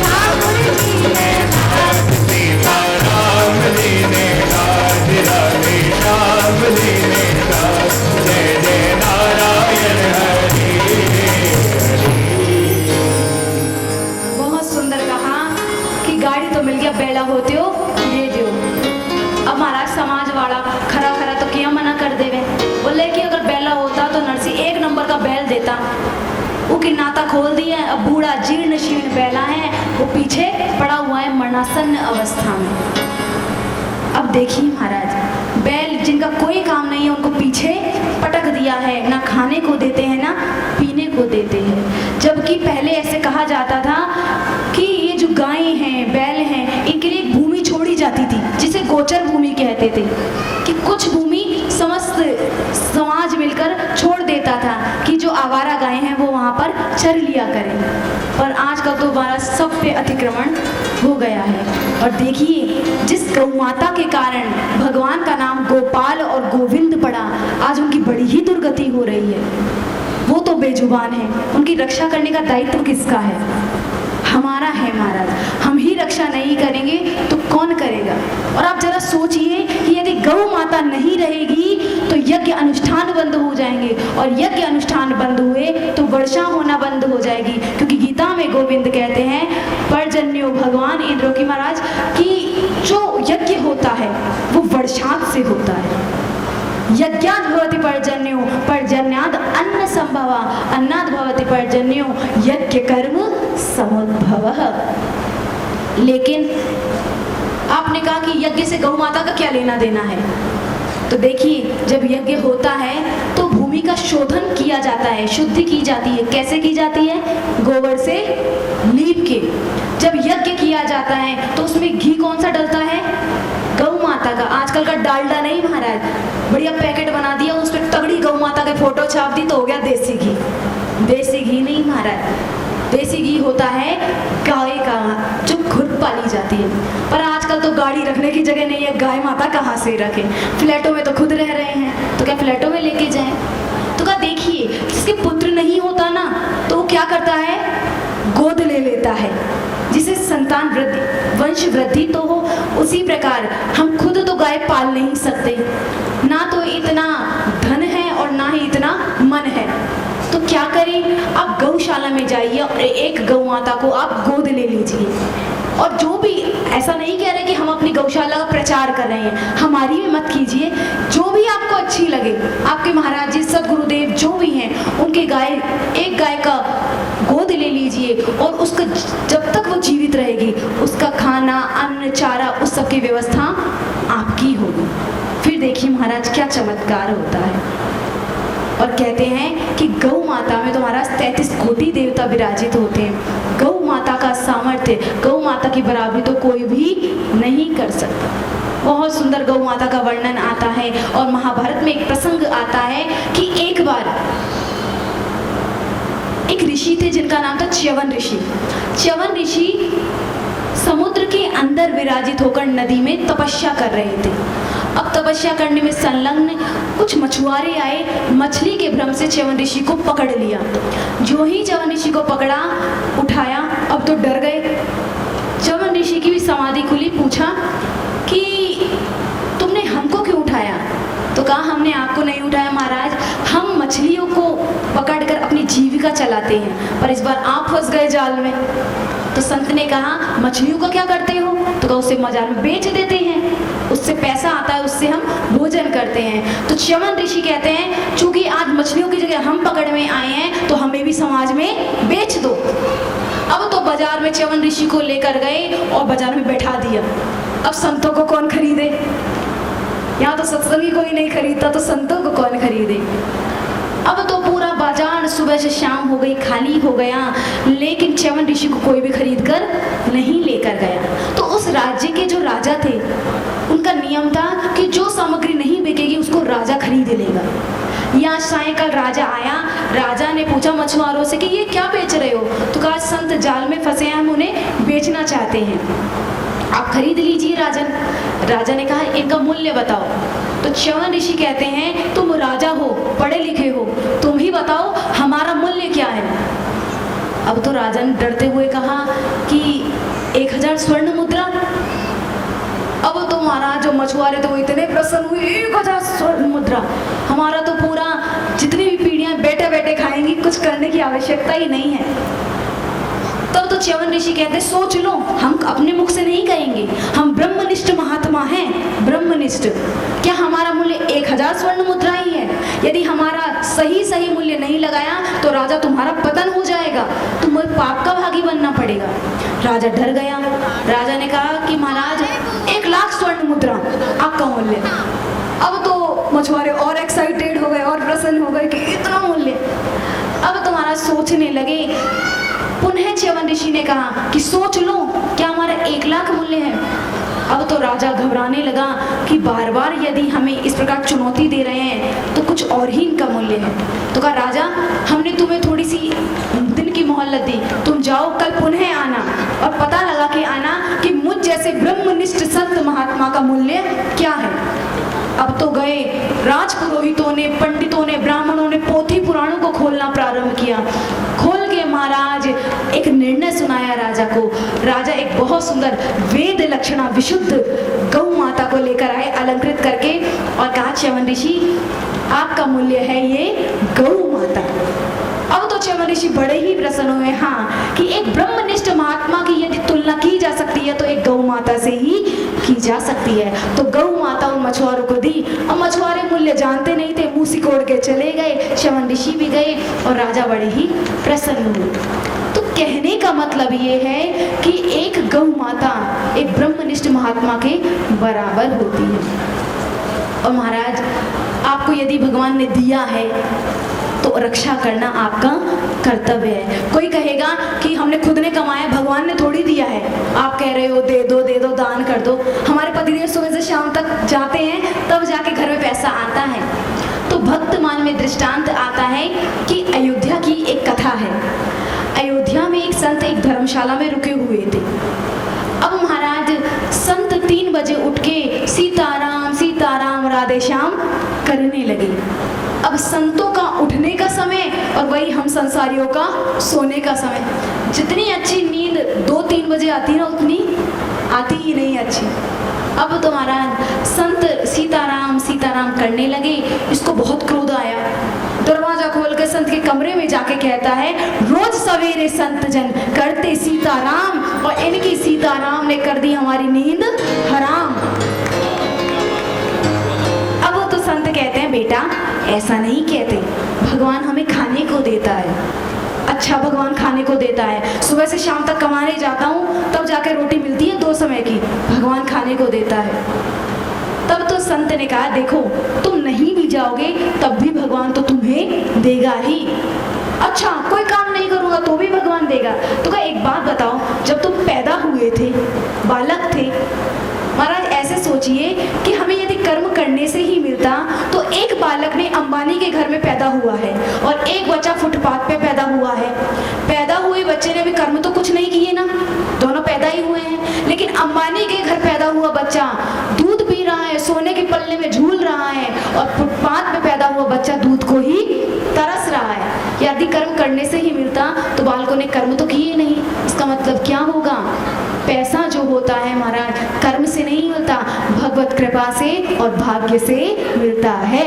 ठाकुर जी ने सीता राम जी ने राज राधे श्याम जी ने राज जय जय नारायण हरि हरि। बहुत सुंदर कहा कि गाड़ी तो मिल गया बेला होते हो दे दो। अब महाराज समाज वाला खरा खरा तो क्या मना कर देवे, बोले कि अगर बेला होता तो नरसिंह एक नंबर का बैल देता। वो की नाता खोल दिया। अब बूढ़ा जीर्ण शीर्ण बैला है, वो पीछे पड़ा हुआ है मरणासन्न अवस्था में। अब देखिए महाराज बैल जिनका कोई काम नहीं है उनको पीछे पटक दिया है, ना खाने को देते हैं ना पीने को देते हैं। जबकि पहले ऐसे कहा जाता था कि ये जो गायें हैं, बैल हैं, इनके लिए एक भूमि छोड़ी जाती थी जिसे गोचर भूमि कहते थे, कि कुछ भूमि समस्त समाज मिलकर छोड़ देता था कि जो आवारा गायें हैं वो वहाँ पर चर लिया करें। पर आज का तो हमारा सब पे अतिक्रमण हो गया है। और देखिए, जिस गौ माता के कारण भगवान का नाम गोपाल और गोविंद पड़ा, आज उनकी बड़ी ही दुर्गति हो रही है। वो तो बेजुबान है, उनकी रक्षा करने का दायित्व किसका है? हमारा है महाराज। हम ही रक्षा नहीं करेंगे तो कौन करेगा? और आप जरा सोचिए कि यदि गौ माता नहीं रहेगी तो यज्ञ अनुष्ठान बंद हो जाएंगे, और यज्ञ अनुष्ठान बंद हुए तो वर्षा होना बंद हो जाएगी। क्योंकि गीता में गोविंद कहते हैं, पर्जन्यो भगवान इंद्र की महाराज, कि जो यज्ञ होता है वो वर्षात से होता है। यज्ञात् भवति पर्जन्यो, पर्जन्यात् अन्न संभवा, अन्नात् भवति पर्जन्यो, यज्ञ कर्म समुद्भवः। लेकिन आपने कहा कि यज्ञ से गौ माता का क्या लेना देना है? तो देखिए, जब यज्ञ होता है तो भूमि का शोधन किया जाता है, शुद्धि की जाती है। कैसे की जाती है? गोबर से लीप के। जब यज्ञ किया जाता है तो उसमें घी कौन सा डलता है? गौ माता का। आजकल का डालडा नहीं महाराज, बढ़िया पैकेट बना दिया, उस पर तगड़ी गौ माता के फोटो छाप दी तो हो गया देसी घी। देसी घी नहीं महाराज, देसी घी होता है गाय का, जो खुद पाली जाती है। पर आजकल तो गाड़ी रखने की जगह नहीं है, गाय माता कहाँ से रखें? फ्लैटों में तो खुद रह रहे हैं, तो क्या फ्लैटों में लेके जाएं? तो क्या देखिए, जिसके पुत्र नहीं होता ना तो वो क्या करता है? गोद ले लेता है, जिसे संतान वृद्धि, वंश वृद्धि तो हो। उसी प्रकार हम खुद तो गाय पाल नहीं सकते, ना तो इतना धन है और ना ही इतना मन है। तो क्या करें? आप गौशाला में जाइए और एक गौ माता को आप गोद ले लीजिए। और जो भी, ऐसा नहीं कह रहे कि हम अपनी गौशाला का प्रचार कर रहे हैं, हमारी भी मत कीजिए, जो भी आपको अच्छी लगे, आपके महाराज जी, सदगुरुदेव जो भी हैं, उनके गाय, एक गाय का गोद ले लीजिए और उसका जब तक वो जीवित रहेगी उसका खाना, अन्न, चारा, उस सब की व्यवस्था आपकी होगी। फिर देखिए महाराज क्या चमत्कार होता है। और कहते हैं कि गौ माता में तो महाराज 33 कोटि देवता विराजित होते हैं। गौ माता का सामर्थ्य, गौ माता की बराबरी तो कोई भी नहीं कर सकता। बहुत सुंदर गौ माता का वर्णन आता है। और महाभारत में एक प्रसंग आता है कि एक बार एक ऋषि थे जिनका नाम था च्यवन ऋषि। च्यवन ऋषि समुद्र के अंदर विराजित होकर नदी में तपस्या कर रहे थे। अब तपस्या करने में संलग्न कुछ मछुआरे आए, मछली के भ्रम से च्यवन ऋषि को पकड़ लिया। जो ही च्यवन ऋषि को पकड़ा, उठाया, अब तो डर गए। च्यवन ऋषि की भी समाधि खुली, पूछा कि तुमने हमको क्यों उठाया? तो कहा, हमने आपको नहीं उठाया महाराज, हम मछलियों को पकड़कर अपनी जीविका चलाते हैं, पर इस बार आप फंस गए जाल में। तो संत ने कहा, मछलियों का क्या करते हो? तो कहा, उसे बाजार में बेच देते हैं, उससे पैसा आता है, उससे हम भोजन करते हैं। तो च्यवन ऋषि कहते हैं, चूंकि आज मछलियों की जगह हम पकड़ में आए हैं तो हमें भी समाज में बेच दो। अब तो बाजार में च्यवन ऋषि को लेकर गए और बाजार में बैठा दिया। अब संतों को कौन खरीदे? यहाँ तो सत्संगी कोई नहीं खरीदता, तो संतों को कौन खरीदे? अब तो पूरा बाजार सुबह से शाम हो गई, खाली हो गया, लेकिन च्यवन ऋषि को कोई भी खरीद कर नहीं लेकर गया। तो उस राज्य के जो राजा थे, उनका नियम था कि जो सामग्री नहीं बिकेगी उसको राजा खरीद लेगा। यहाँ सायंकाल राजा आया, राजा ने पूछा मछुआरों से कि ये क्या बेच रहे हो? तो कहा, संत जाल में फंसे हैं, हम उन्हें बेचना चाहते हैं, आप खरीद लीजिए राजन। राजा ने कहा, इनका मूल्य बताओ। तो च्यवन ऋषि कहते हैं, तुम राजा हो, पढ़े लिखे हो, तुम ही बताओ हमारा मूल्य क्या है। अब तो राजा ने डरते हुए कहा कि 1000 स्वर्ण मुद्रा। अब तो महाराज जो मछुआरे थे वो इतने प्रसन्न हुए, 1000 स्वर्ण मुद्रा, हमारा तो पूरा जितनी भी पीढ़ियां बैठे बैठे खाएंगी, कुछ करने की आवश्यकता ही नहीं है। तब तो च्यवन ऋषि कहते, सोच लो, हम अपने मुख से नहीं कहेंगे, हम ब्रह्मनिष्ठ महात्मा हैं, ब्रह्मनिष्ठ। क्या हमारा मूल्य 1000 स्वर्ण मुद्रा ही है? यदि हमारा सही मूल्य नहीं लगाया तो राजा तुम्हारा पतन हो जाएगा, तुम्हें पाप का भागी बनना पड़ेगा। राजा डर गया। राजा ने कहा कि महाराज 1 लाख स्वर्ण मुद्रा आपका मूल्य। अब तो मछुआरे और एक्साइटेड हो गए और प्रसन्न हो गए कि इतना मूल्य। अब तुम्हारा सोचने लगे। पुनः च्यवन ऋषि ने कहा कि सोच लो, क्या हमारा 1 लाख मूल्य है? अब तो राजा घबराने लगा कि बार बार यदि हमें इस प्रकार चुनौती दे रहे हैं तो कुछ और ही इनका मूल्य है। तो कहा, राजा हमने तुम्हें थोड़ी सी दिन की मोहलत दी, तुम जाओ कल पुनः आना और पता लगा के आना कि मुझ जैसे ब्रह्मनिष्ठ संत महात्मा का मूल्य क्या है। अब तो गए राजपुरोहितों ने, पंडितों ने, ब्राह्मणों ने पोथी पुराणों को खोलना प्रारंभ किया। खोल के महाराज एक निर्णय सुनाया राजा को। राजा एक बहुत सुंदर वेद लक्षणा विशुद्ध गौ माता को लेकर आए अलंकृत करके और कहा, च्यवन ऋषि आपका मूल्य है ये गौ माता। अब तो च्यवन ऋषि बड़े ही प्रसन्न हुए, हाँ कि एक ब्रह्मनिष्ठ महात्मा की यदि तुलना की जा सकती है तो एक गौ माता से ही की जा सकती है। तो गौ माता उन मछुआरों को दी और मछुआरे मूल्य जानते नहीं थे, मुंह सिकोड़ के चले गए। च्यवन ऋषि भी गए और राजा बड़े ही प्रसन्न हुए। तो कहने का मतलब ये है कि एक गौ माता एक ब्रह्मनिष्ठ महात्मा के बराबर होती है। और महाराज आपको यदि भगवान ने दिया है तो रक्षा करना आपका कर्तव्य है। कोई कहेगा कि हमने खुद ने कमाया, भगवान ने थोड़ी दिया है। आप कह रहे हो दे दो, दान कर दो। हमारे पतिदेव सुबह से शाम तक जाते हैं तब जाके घर में पैसा आता है। तो भक्तमान में दृष्टांत आता है कि अयोध्या की एक कथा है। अयोध्या में एक संत एक धर्मशाला में रुके हुए थे। अब महाराज संत 3 बजे उठ के सीताराम सीताराम राधे श्याम करने लगे। अब संतों का उठने का समय और वही हम संसारियों का सोने का समय। जितनी अच्छी नींद 2-3 बजे आती ना उतनी आती ही नहीं अच्छी। अब तो महाराज संत सीताराम सीताराम करने लगे। इसको बहुत क्रोध आया। दरवाजा खोल के संत के कमरे में जाके कहता है, रोज सवेरे संत जन करते सीताराम और इनकी सीताराम ने कर दी हमारी नींद हराम। अब तो संत कहते हैं, बेटा ऐसा नहीं कहते, भगवान हमें खाने को देता है। अच्छा भगवान खाने को देता है, सुबह से शाम तक कमाने जाता हूँ तब जाके रोटी मिलती है 2 समय की, भगवान खाने को देता है। तब तो संत ने कहा, देखो तुम नहीं भी जाओगे तब भी भगवान तो तुम्हें देगा ही। अच्छा कोई काम नहीं करूँगा तो भी भगवान देगा। तो कहा, एक बात बताओ, जब तुम पैदा हुए थे, बालक थे, महाराज ऐसे सोचिए कि हमें यदि कर्म करने से ही मिलता तो एक बालक ने अंबानी के घर में पैदा हुआ है और एक बच्चा फुटपाथ पे पैदा हुआ है। पैदा हुए बच्चे ने भी कर्म तो कुछ नहीं किए ना, दोनों पैदा ही हुए हैं। लेकिन अंबानी के घर पैदा हुआ बच्चा दूध पी रहा है, सोने के पल्ले में झूल रहा है, और फुटपाथ पे पैदा हुआ बच्चा दूध को ही तरस रहा है। यदि कर्म करने से ही मिलता तो बालकों ने कर्म तो किए नहीं। इसका मतलब क्या होगा? पैसा जो होता है महाराज कर्म से नहीं मिलता, भगवत कृपा से और भाग्य से मिलता है।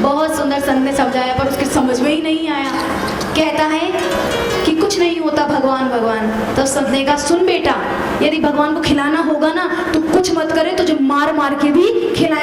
बहुत सुंदर संत ने समझाया पर उसके समझ में ही नहीं आया। कहता है कि कुछ नहीं होता भगवान भगवान। तो संत ने कहा, सुन बेटा, यदि भगवान को खिलाना होगा ना तो कुछ मत करे, तुझे मार मार के भी खिलाए।